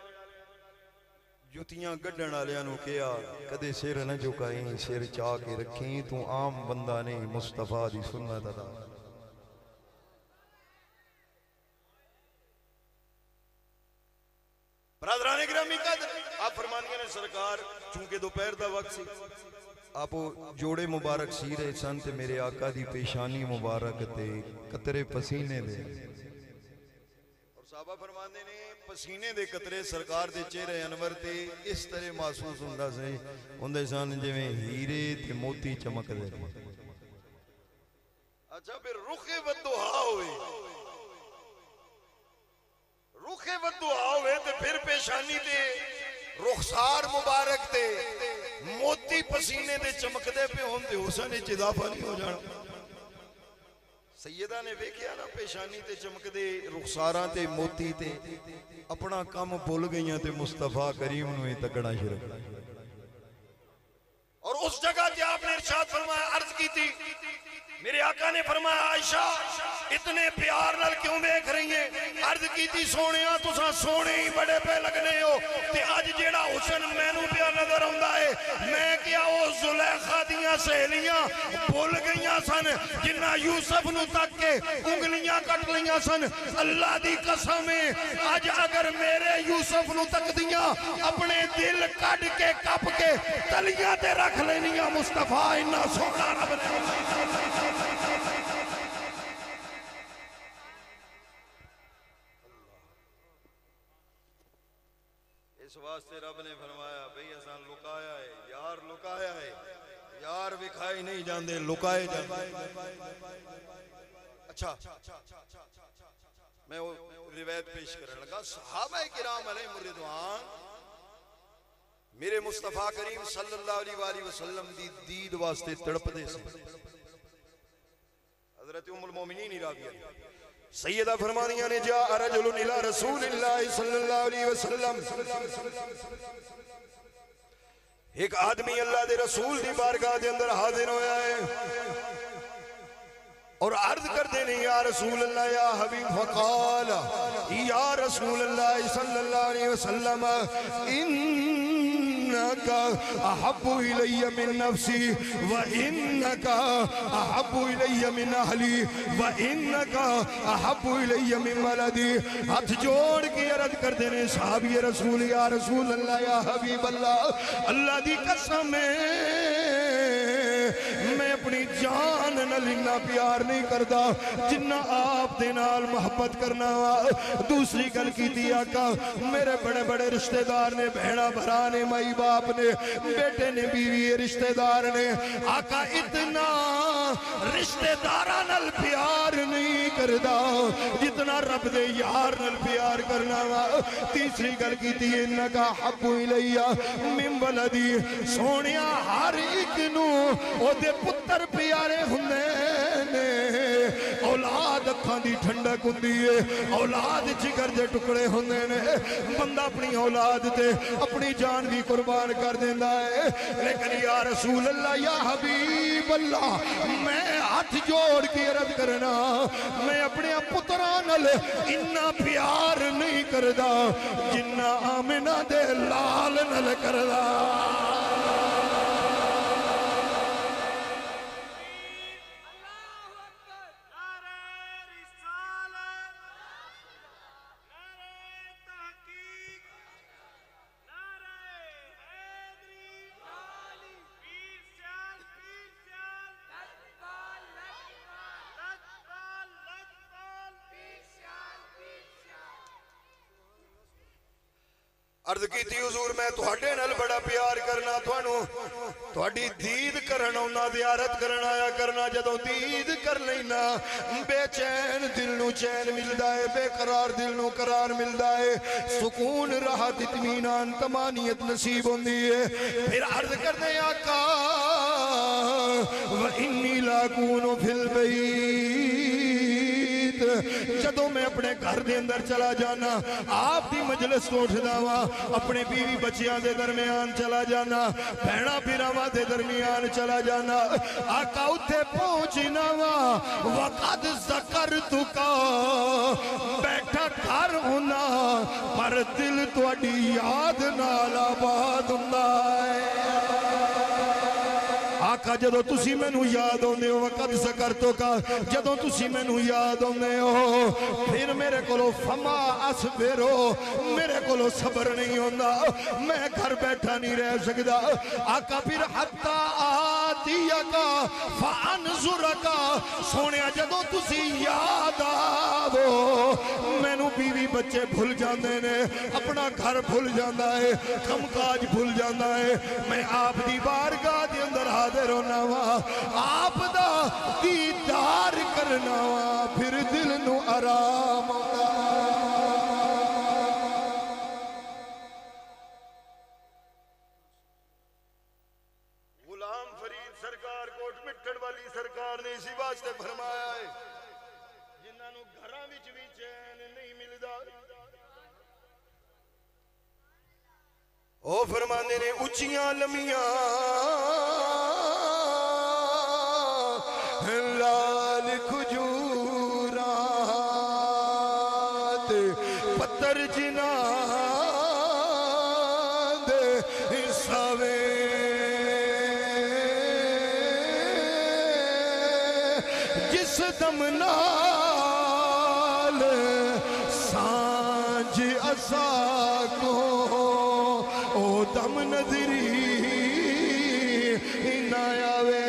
جوتیاں گڈن والیاں نو کیا کدے سر نہ جھکائیں سر چا کے رکھیں تو عام بندہ نہیں مصطفیٰ دی سنت ادا. برادران گرامی قدر آپ فرمانیاں نے سرکار چونکہ دوپہر دا وقت سی آپ جوڑے مبارک سی رہے سن تے میرے آقا دی پیشانی مبارک تے قطرے پسینے دے اور صحابہ فرماندے نے پسینے دے قطرے سرکار دے چہرے انور تے اس طرح محسوس ہوندا سی ہوندے سن جویں ہیرے تے موتی چمک دے. اچھا پھر رخ والدحا ہوئے روخے ودعا ہوئے تے پھر پیشانی تے رخسار مبارک تے موتی پسینے تے چمک دے پہ ہون تے حسن اچ اضافہ نہیں ہو جانا. سیدہ نے ویکھیا نا پیشانی تے چمک دے رخساراں تے موتی تے اپنا کام بھول گئیاں تے مصطفیٰ کریم نو ہی تکڑا شروع ارشاد فرمایا عرض کی تھی میرے آقا نے فرمایا عائشہ اتنے پیار نال کیوں دیکھ رہی ہیں؟ عرض کی تھی سونیاں تساں سونے ہی بڑے پہ لگنے ہو تے اج جیڑا حسن مینوں پیا نظر آوندا ہے میں کیا او زلیخا دیاں سہیلیاں بھول گئیاں سن جنہ یوسف نو تک کے انگلیاں کٹ لیاں سن اللہ دی قسم ہے اج اگر میرے یوسف نو تک دیاں اپنے دل کٹ کے کپ کے تلیاں تے رکھ لینیاں مصطفیٰ انہا سونا رب نے اس واسطے رب نے فرمایا بھئی اساں لکایا ہے یار لکایا ہے یار وکھائی نہیں جاندے لکائے جاندے اچھا میں وہ روایت پیش کرنے لگا صحابہ کرام علیہ الرضوان میرے مصطفیٰ کریم صلی اللہ علیہ وآلہ وسلم دی دید واسطے تڑپ دے سے حضرت ام المومنین راویہ سیدہ فرمانیہ نے جاء رجل الى رسول اللہ صلی اللہ علیہ وسلم ایک آدمی اللہ دے رسول دی بارگاہ دے اندر حاضر ہویا ہے اور عرض کر دینے یا رسول اللہ یا حبیب فقال یا رسول اللہ صلی اللہ علیہ وسلم انکا احب الی من نفسی وانکا احب الی من اہلی وانکا احب الی من ولدی ہاتھ جوڑ کے عرض کر دینے صحابی رسول یا رسول اللہ یا حبیب اللہ اللہ دی قسم میں اپنی جان نال اتنا پیار نہیں کردا جنہ آپ دے نال محبت کرنا دوسری گل کی دی آقا میرے بڑے بڑے رشتہ دار نے بہنا بھرا نے مائی باپ نے بیٹے نے بیوی رشتہ دار نے آقا اتنا رشتہ دارہ نال پیار نہیں کردا جتنا رب دے یار نال پیار کرنا تیسری گل کی دی انکا حب الیہ من ولدی سونیا ہر ایک نو او دے پتر پیارے ہوندے نے اولاد اکھاں دی ٹھنڈک ہوندی ہے اولاد جگر دے ٹکڑے ہوندے نے بندہ اپنی اولاد تے اپنی جان بھی قربان کر دیندا ہے لیکن یا رسول اللہ یا حبیب اللہ میں ہاتھ جوڑ کے عرض کرنا میں اپنے پتران نال اتنا پیار نہیں کردا جنہ آمنہ دے لال نال کردا عرض کی تھی حضور میں تھوڑے نال بڑا پیار کرنا تھوڑی دید کرنا انہا زیارت کرنا آیا کرنا جدو دید کر لینا بے چین دل نو چین ملدا ہے بے قرار دل نو قرار ملدا ہے سکون راحت اطمینان تمانیت نصیب ہوندی ہے پھر عرض کر دے آقا وَإِنِّي لَاكُونُ فِي الْبَيْتِ جدو میں اپنے گھر دے اندر چلا جانا آپ دی مجلس کو اٹھدا وا اپنے بیوی بچیاں دے درمیان چلا جانا بہنا پیراواں دے درمیان چلا جانا آقا اتھے پہنچنا وا وقد ذکرتک بیٹھا گھر ہونا پر دل تواڈی یاد نال آباد ہوندا ہے آقا جدو تسی میں نو یاد ہوندے ہو وقت ذکرتو کا جدو تسی میں نو یاد ہوندے ہو پھر میرے کولو فما اصبرو میرے کولو صبر نہیں ہوندا میں گھر بیٹھا نہیں رہ سکدا آقا پھر حتی آتیا کا فانظر کا سونیا جدو تسی یاد آو میں نو بیوی بچے بھول جاندے نے اپنا گھر بھول جاندا ہے کم کاج بھول جاندا ہے میں آپ دی بارگاہ دے اندر حاضر ہونا وا آپ دا دیدار کرنا وا پھر دل نو آرام ہوتا غلام فرید سرکار کوٹ مٹھڑ والی سرکار نے اسی واسطے فرمایا ہے جنہاں نو گھراں وچ بھی چین نہیں ملدا او فرماندے نے اچیاں لمیاں لال کھجورات پتر جنان دے ساوے جس دم نال سانج اسا کو او دم نظری نہ آوے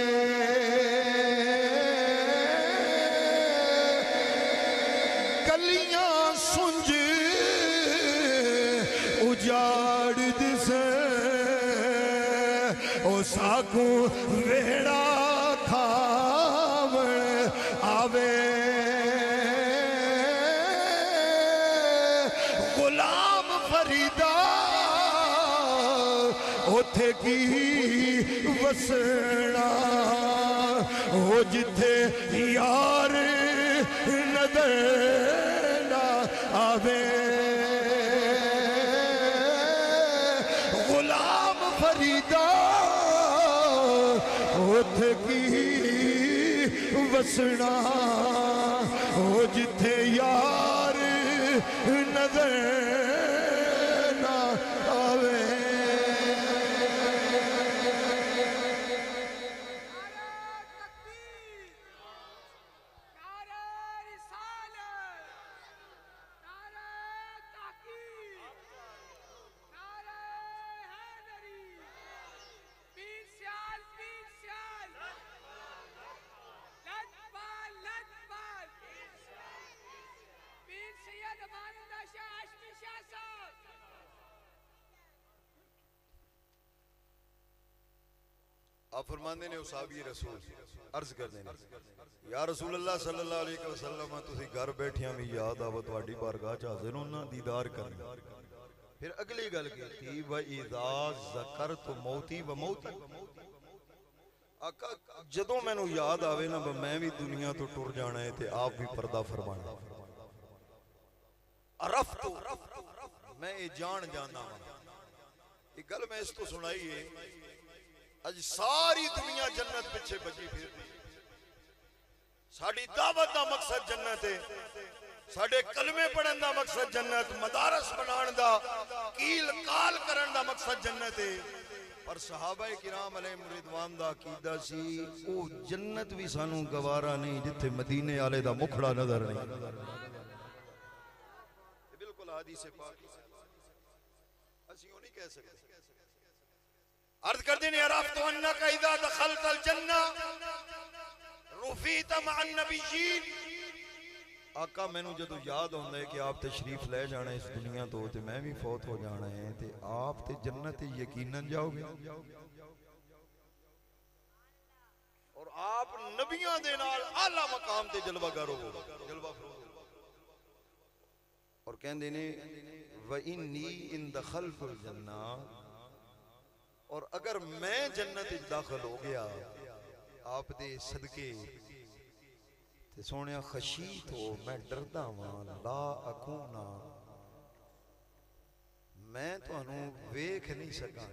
کلیاں سنج اجاڑ دسے او ساکو ویڑا کھاون آوے غلام فریدہ اوتھے کی وسنا او جتھے یار نظر نہ آوے غلام فریدہ اوتھے کی وسنا او جتھے یار نظر نہ آوے آپ فرماندے نے اصحابی رسول عرض کر دینے یا رسول اللہ صلی اللہ علیہ وسلم تُسی گھر بیٹھیاں میں یاد آوہ تواڈی بارگاہ حاضر ہونا دیدار کرنا پھر اگلی گل کی تھی وَإِذَا ذَكَرْتُ مَوْتِي وَمَوْتَكَ آقا جدوں میں نو یاد آوے نا میں بھی دنیا تو ٹر جانا ہے تے آپ بھی پردہ فرمانا عرفتو میں یہ جان جانا ہوں یہ گل میں اس تو سنائی ہے اج ساری دنیا جنت پچھے بجی پھر دی ساڑی دعوت دا مقصد جنت ہے ساڑے کلمے پڑھن دا مقصد جنت مدارس بنان دا کیل کال کرن دا مقصد جنت ہے پر صحابہ کرام علیہ رضوان دا عقیدہ سی او جنت بھی سانوں گوارا نہیں جتھے مدینے آلے دا مکھڑا نظر نہیں بالکل حدیث پاک اسی ہو نہیں کہہ سکتے عرض کر دینے عرفت انکا اذا دخلت الجنہ رفیت مع النبیین آقا میں نو جدو یاد ہوندہ ہے کہ آپ تشریف لے جانا ہے اس دنیا تو تے میں بھی فوت ہو جانا ہے تے آپ تے جنت یقیناً جاؤ گے اور آپ نبیوں دے نال اعلیٰ مقام تے جلوہ گر ہو جلوہ فروغ اور کہن دینے وَإِنِّي إِن دَخَلْتُ الْجَنَّةِ اور اگر میں جنت داخل ہو گیا آپ دے صدقے تے سونیا خشیت ہو میں ڈردہ ہوں لا اکونا میں تو انہوں ویکھ نہیں سکا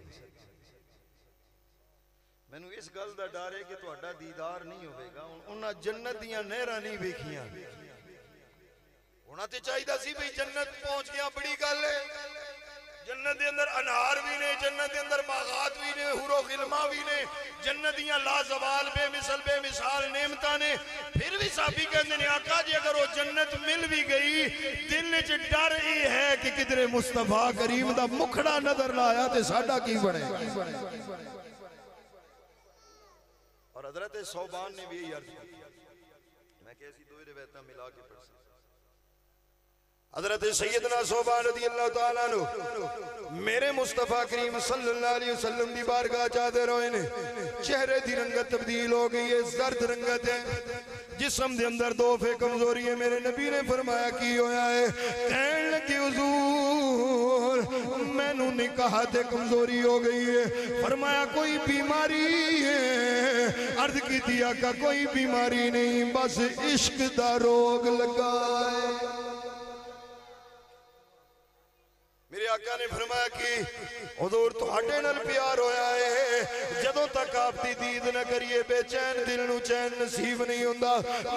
میں نے اس گل دا ڈارے کہ تو اڈا دیدار نہیں ہوئے گا انہاں جنت دیاں نہرہ نہیں ویکھیاں انہاں تے چاہی دا سی بھئی جنت پہنچ گیا بڑی گل ہے جنت دے اندر انہار بھی نے جنت دے اندر باغات بھی نے حور و غلمہ بھی نے جنت دیاں لازوال بے مثل بے مثال نعمتاں نے پھر بھی صحابی کہندے نے آقا جی اگر وہ جنت مل بھی گئی دل وچ ڈر ہی ہے کہ کدھر مصطفیٰ کریم دا مکھڑا نظر لایا تے ساڈا کی بنے اور حضرت صوبان نے بھی یہی عرض کی میں کیسی دو روایتاں ملا کے پڑھ سکتا حضرت سیدنا صوبان رضی اللہ تعالیٰ عنہ میرے مصطفیٰ کریم صلی اللہ علیہ وسلم دی بارگاہ چاہتے روئے نے چہرے دی رنگت تبدیل ہو گئی ہے زرد رنگت ہے جسم دے اندر دوفے کمزوری ہے میرے نبی نے فرمایا کی ہویا ہے کہنے لگی حضور میں نو نکاح تے کمزوری ہو گئی ہے فرمایا کوئی بیماری ہے عرض کی دیا کہ کوئی بیماری نہیں بس عشق دا روگ لگا ہے میرے آقا نے فرمایا کہ حضور تو ہٹے نل پیار ہویا ہے جدوں تک آپ دی دید نہ کریے بے چین دل نو چین نصیب نہیں ہوندا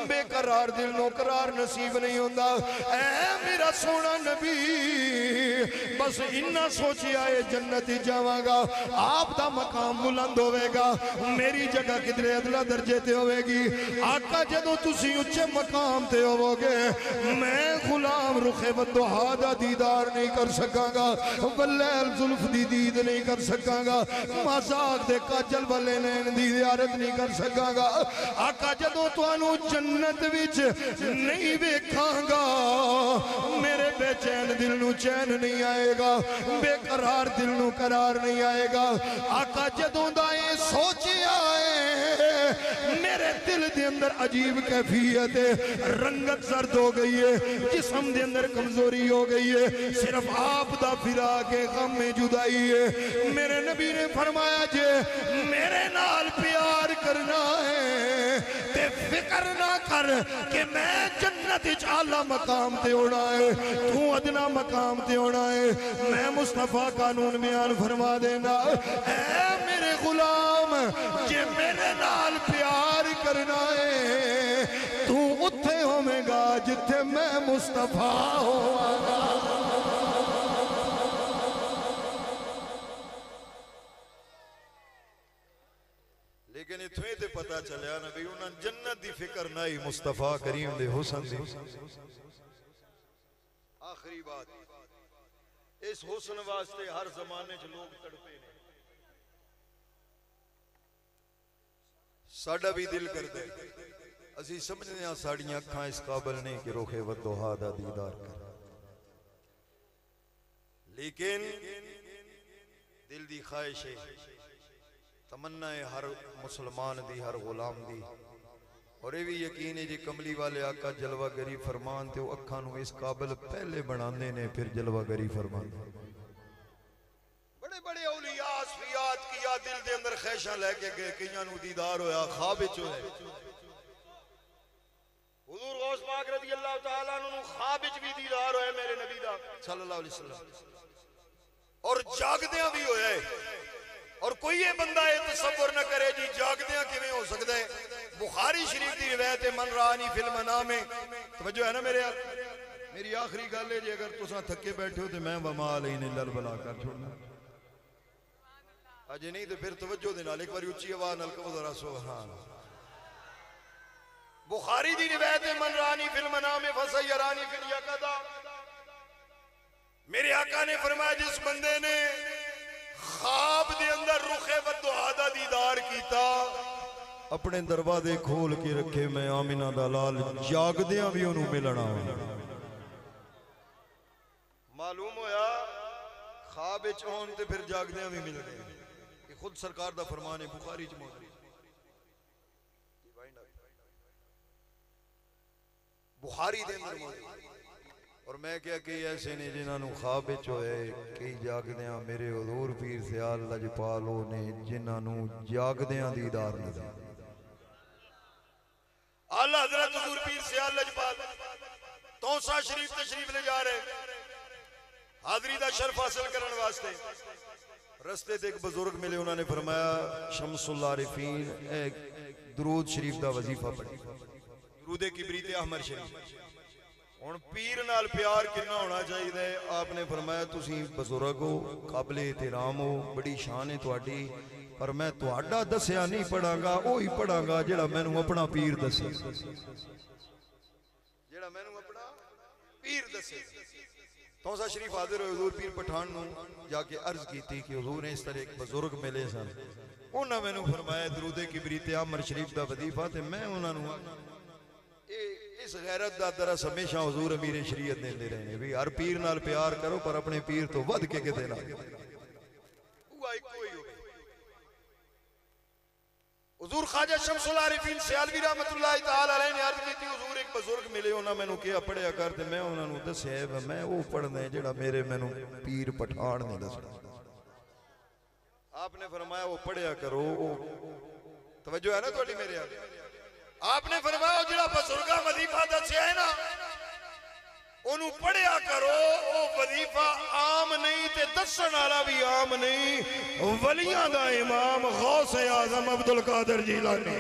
بے قرار دل نو قرار نصیب نہیں ہوندا اے میرا سونا نبی بس انہا سوچی آئے جنت جاواں گا آپ دا مقام بلند ہوئے گا میری جگہ کدرے ادلا درجے تے ہوئے گی آقا جدو تسی اچھے مقام تے ہوو گے میں غلام رخ والضحا دا دیدار نہیں کر سکاں گا واللیل زلف دی دید نہیں کر سکاں گا مازاق دے کاجل والے نین دی زیارت نہیں کر سکاں گا آقا جدو توانو جنت وچ نہیں بیکھاں گا میرے بے چین دل نو چین نہیں آئے گا بے قرار دل نو قرار نہیں آئے گا آقا جدوں دائیں سوچے آئے میرے دل دے اندر عجیب کیفیت ہے رنگت زرد ہو گئی ہے جسم دے اندر کمزوری ہو گئی ہے صرف آپ دا فراق غم میں جدائی ہے میرے نبی نے فرمایا جے میرے نال پیار کرنا ہے تے فکر نہ کر کہ میں جنت اعلیٰ مقام تے ہونا ہے تو ادنا مقام تے ہونا ہے میں مصطفیٰ قانون بیان فرما دینا اے میرے غلام جے میرے نال پیار کرنا ہے تو اتھے ہومے گا جتھے میں مصطفیٰ ہوا گا لیکن اتھویں تے پتا چلیا نبی انہاں جنت دی فکر نہ ہی مصطفیٰ کریم دے حسن دی آخری بات اس حسن واسطے ہر زمانے چ لوگ تڑپے نے ساڈا بھی دل کردا ہے اسی سمجھنے ہاں ساڑیاں اکھاں اس قابل نہیں کہ رخ والضحا دا دیدار کر لیکن دل دی خواہش ہے تمنا ہے ہر مسلمان دی ہر غلام دی اور یہ بھی یقین ہے جی کملی والے آقا جلوہ گری فرمان تے وہ اکھاں نو اس قابل پہلے بنانے نے پھر جلوہ گری فرمان بڑے بڑے اولیاء اصفیات کیا دل دے اندر خیشاں لے کے گئے کئیاں نو دیدار ہویا خواب وچ ہوئے حضور غوث پاک رضی اللہ تعالیٰ عنہ خواب وچ بھی دیدار ہوئے میرے نبی دا صلی اللہ علیہ وسلم اور جاگدیاں بھی ہوئے اور کوئی یہ بندہ یہ تصور نہ کرے جی جاگدیاں کیویں ہو سکتا ہے بخاری شریف دی روایت ہے من رانی فی المنام توجہ ہے نا میرے میری آخری گل ہے جی اگر تساں تھکے بیٹھے ہو تو میں وما علینا الا البلاغ کر چھوڑنا اجے نہیں تو پھر توجہ دے نال ایک بار اونچی آواز نال کہو ذرا سبحان بخاری دی روایت ہے من رانی فی المنام فسیرانی فی الیقظہ میرے آقا نے فرمایا جس بندے نے خواب دے اندر رخ والضحا دا دیدار کیتا اپنے دروازے کھول کے رکھے میں آمینہ دا لال جاگدیاں بھی انہوں ملنا ہوئی معلوم ہویا خواب چون تے پھر جاگدیاں بھی مل گئے یہ خود سرکار دا فرمان ہے بخاری چ موجود بخاری دے اندر موجود اور میں کیا کہ ایسے نے جنہاں نو خواب وچ ہوئے کئی جاگدیاں میرے حضور پیر سیال لجپالو نے جنہاں نو جاگدیاں دیدار نہ دے اعلیٰ حضرت حضور پیر سیال لجپال توسا شریف تشریف لے جا رہے حاضری دا شرف حاصل کرن واسطے رستے تے ایک بزرگ ملے انہوں نے فرمایا شمس اللہ عارفین ایک درود شریف دا وظیفہ پڑھی درود کبریت احمر شریف اور پیر نال پیار کنا ہونا چاہیے آپ نے فرمایا تسی بزرگ ہو قابل احترام ہو بڑی شان ہے تواڈی پر میں تواڈا دسیا نہیں پڑھاں گا وہی پڑھاں گا جڑا مینوں اپنا پیر دسے جڑا مینوں اپنا پیر دسے توسا شریف حاضر ہوئے حضور پیر پٹھان نو جا کے عرض کی تھی کہ حضور نے اس طرح ایک بزرگ ملے سن انہاں مینوں فرمایا درود کبریت احمر شریف دا وظیفہ تے میں انہاں نو اس غیرت دا درس ہمیشہ حضور امیر شریعت دے رہے ہیں بھی ہر پیر نال پیار کرو پر اپنے پیر تو ود کے کتے نہ حضور خواجہ شمس العارفین سیالوی رحمت اللہ تعالی علیہ نے عرض کی تھی حضور ایک بزرگ ملے انہاں میں نو کیا پڑھیا کرتے میں انہاں نو دسے میں وہ پڑھنے جڑا میرے میں نو پیر پٹھان نے دسنا آپ نے فرمایا وہ پڑھیا کرو توجہ ہے نا تھوڑی میرے آگے آپ نے فرمایا جڑا بزرگا وظیفہ دسیا ہے نا انہوں پڑھیا کرو وہ وظیفہ عام نہیں تے دسن والا بھی عام نہیں، ولیاں دا امام غوث اعظم عبد القادر جیلانی۔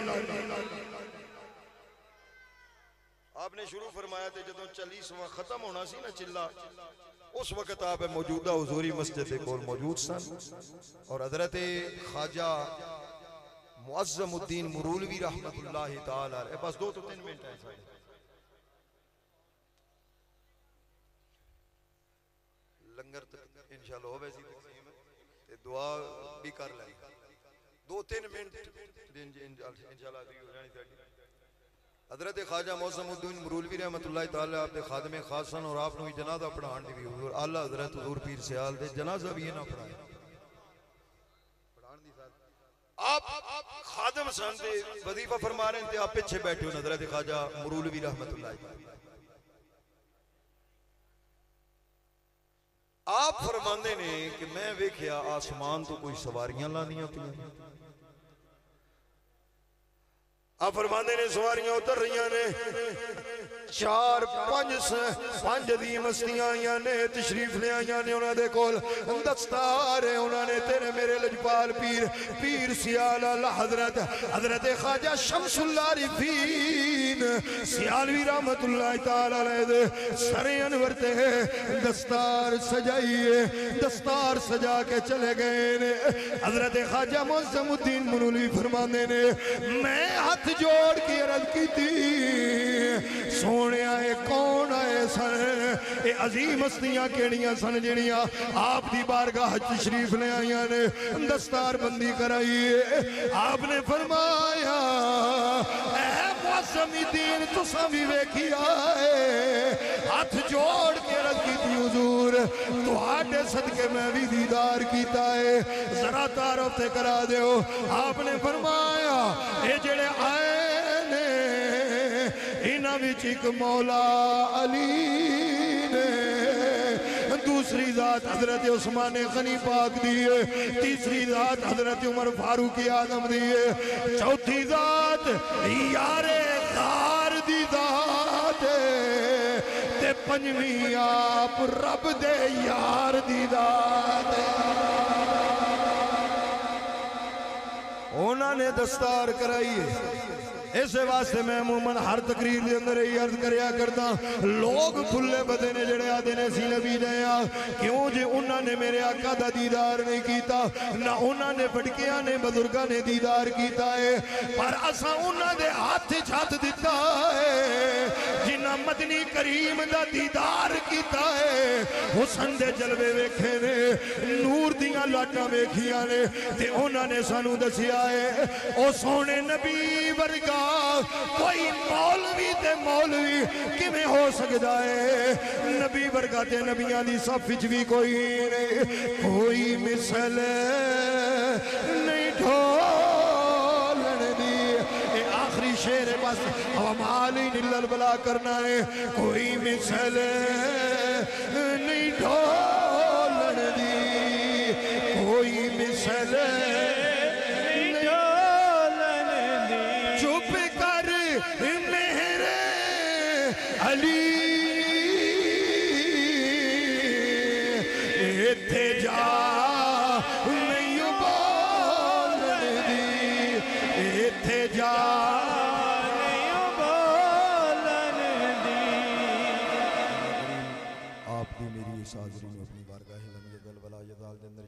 آپ نے شروع فرمایا تھے جدوں 40واں ختم ہونا سی نا چلا، اس وقت آپ موجودہ حضوری مسجد کو موجود سن، اور حضرت خواجہ معظم الدین مرولوی رحمت اللہ تعالی علیہ، بس 2 تو 3 منٹ ہیں سارے، لنگر تک انشاءاللہ ہوئے سی تقسیم، دعا بھی کر لیں، 2-3 منٹ انشاءاللہ بھی ہو جانی تھی۔ حضرت خواجہ معظم الدین مرولوی رحمت اللہ تعالی آپ دے خادم خاص سن، اور آپ نے جنازہ پڑھان دی بھی حضور اعلیٰ حضرت حضور پیر سیال دے جنازہ بھی نہ پڑھایا، آپ خادم سن دے وظیفہ فرما رہے تھے، آپ پیچھے بیٹھے ہو حضرت خواجہ مرولوی رحمت اللہ تعالی، آپ فرماندے نے کہ میں ویکھیا آسمان تو کوئی سواریاں لانیاں پیا، آپ فرماندے نے سواریاں اتر رہیاں نے، 4-5 دی مستیاں آئیاں نے، تشریف لے آئیاں نے، انہاں دے کول دستار ہے، انہاں نے تیرے میرے لجپال پیر سیال اللہ حضرت خواجہ شمس اللہ عارفین سیالوی رحمت اللہ تعالی علیہ دے سر انور تے دستار سجائیے، دستار سجا کے چلے گئے نے۔ حضرت خواجہ معظم الدین مرولوی فرماندے نے میں ہاتھ جوڑ کی عرض کی تھی سونے آئے کون آئے سن، اے عظیم ہستیاں کیڑیاں سن جڑیاں آپ دی بارگاہ تشریف لے آئیاں نے، دستار بندی کرائیے۔ آپ نے فرمایا اے معظم الدین تساں بھی ویکھی آئے، ہاتھ جوڑ کے عرض کی تھی حضور تہاڈے صدقے میں بھی دیدار کیتا ہے، ذرا تعارف تے کرا دیو۔ آپ نے فرمایا اے جڑے آئے نے انہاں وچ ایک مولا علی نے، دوسری ذات حضرت عثمان غنی پاک دیئے، تیسری ذات حضرت عمر فاروق اعظم دیئے، چوتھی ذات یار غار دی ذات ہے، تے پنجویں آپ رب دے یار دی ذات ہے۔ انہاں نے دستار کرائی ہے، اسے واسطے میں عموماً ہر تقریر دے اندر ہی عرض کریا کرتا، لوگ پھلے بدے نے جڑے آدھے نے سی نبی جایا، کیوں جے انہاں نے میرے آقا دا دیدار نہیں کیتا، نہ انہاں نے بڑکیاں نے بزرگاں نے دیدار کیتا ہے، پر اساں انہاں دے ہاتھ چھات دیتا ہے جنہ مدنی کریم دا دیدار کیتا ہے، حسن دے جلوے ویکھے نے، نور دیاں لاٹاں ویکھیاں نے، تے انہاں نے سانو دسیا ہے او سونے نبی ورگا کوئی مولوی تے مولوی کیویں ہو سکدا ہے، نبی ورگا تے نبیاں دی صف وچ بھی کوئی نہیں، کوئی مثل نہیں ڈھولن دی۔ اے آخری شعر بس ومالی نلل بلا کرنا ہے، کوئی مثل نہیں ڈھولن دی، کوئی مثل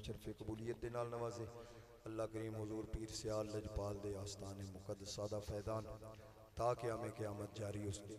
شرف قبولیت دے نال نوازے، اللہ کریم حضور پیر سیال لجپال دے آستان مقدس سادہ فیضان تاکہ ہمیں قیامت جاری اس کے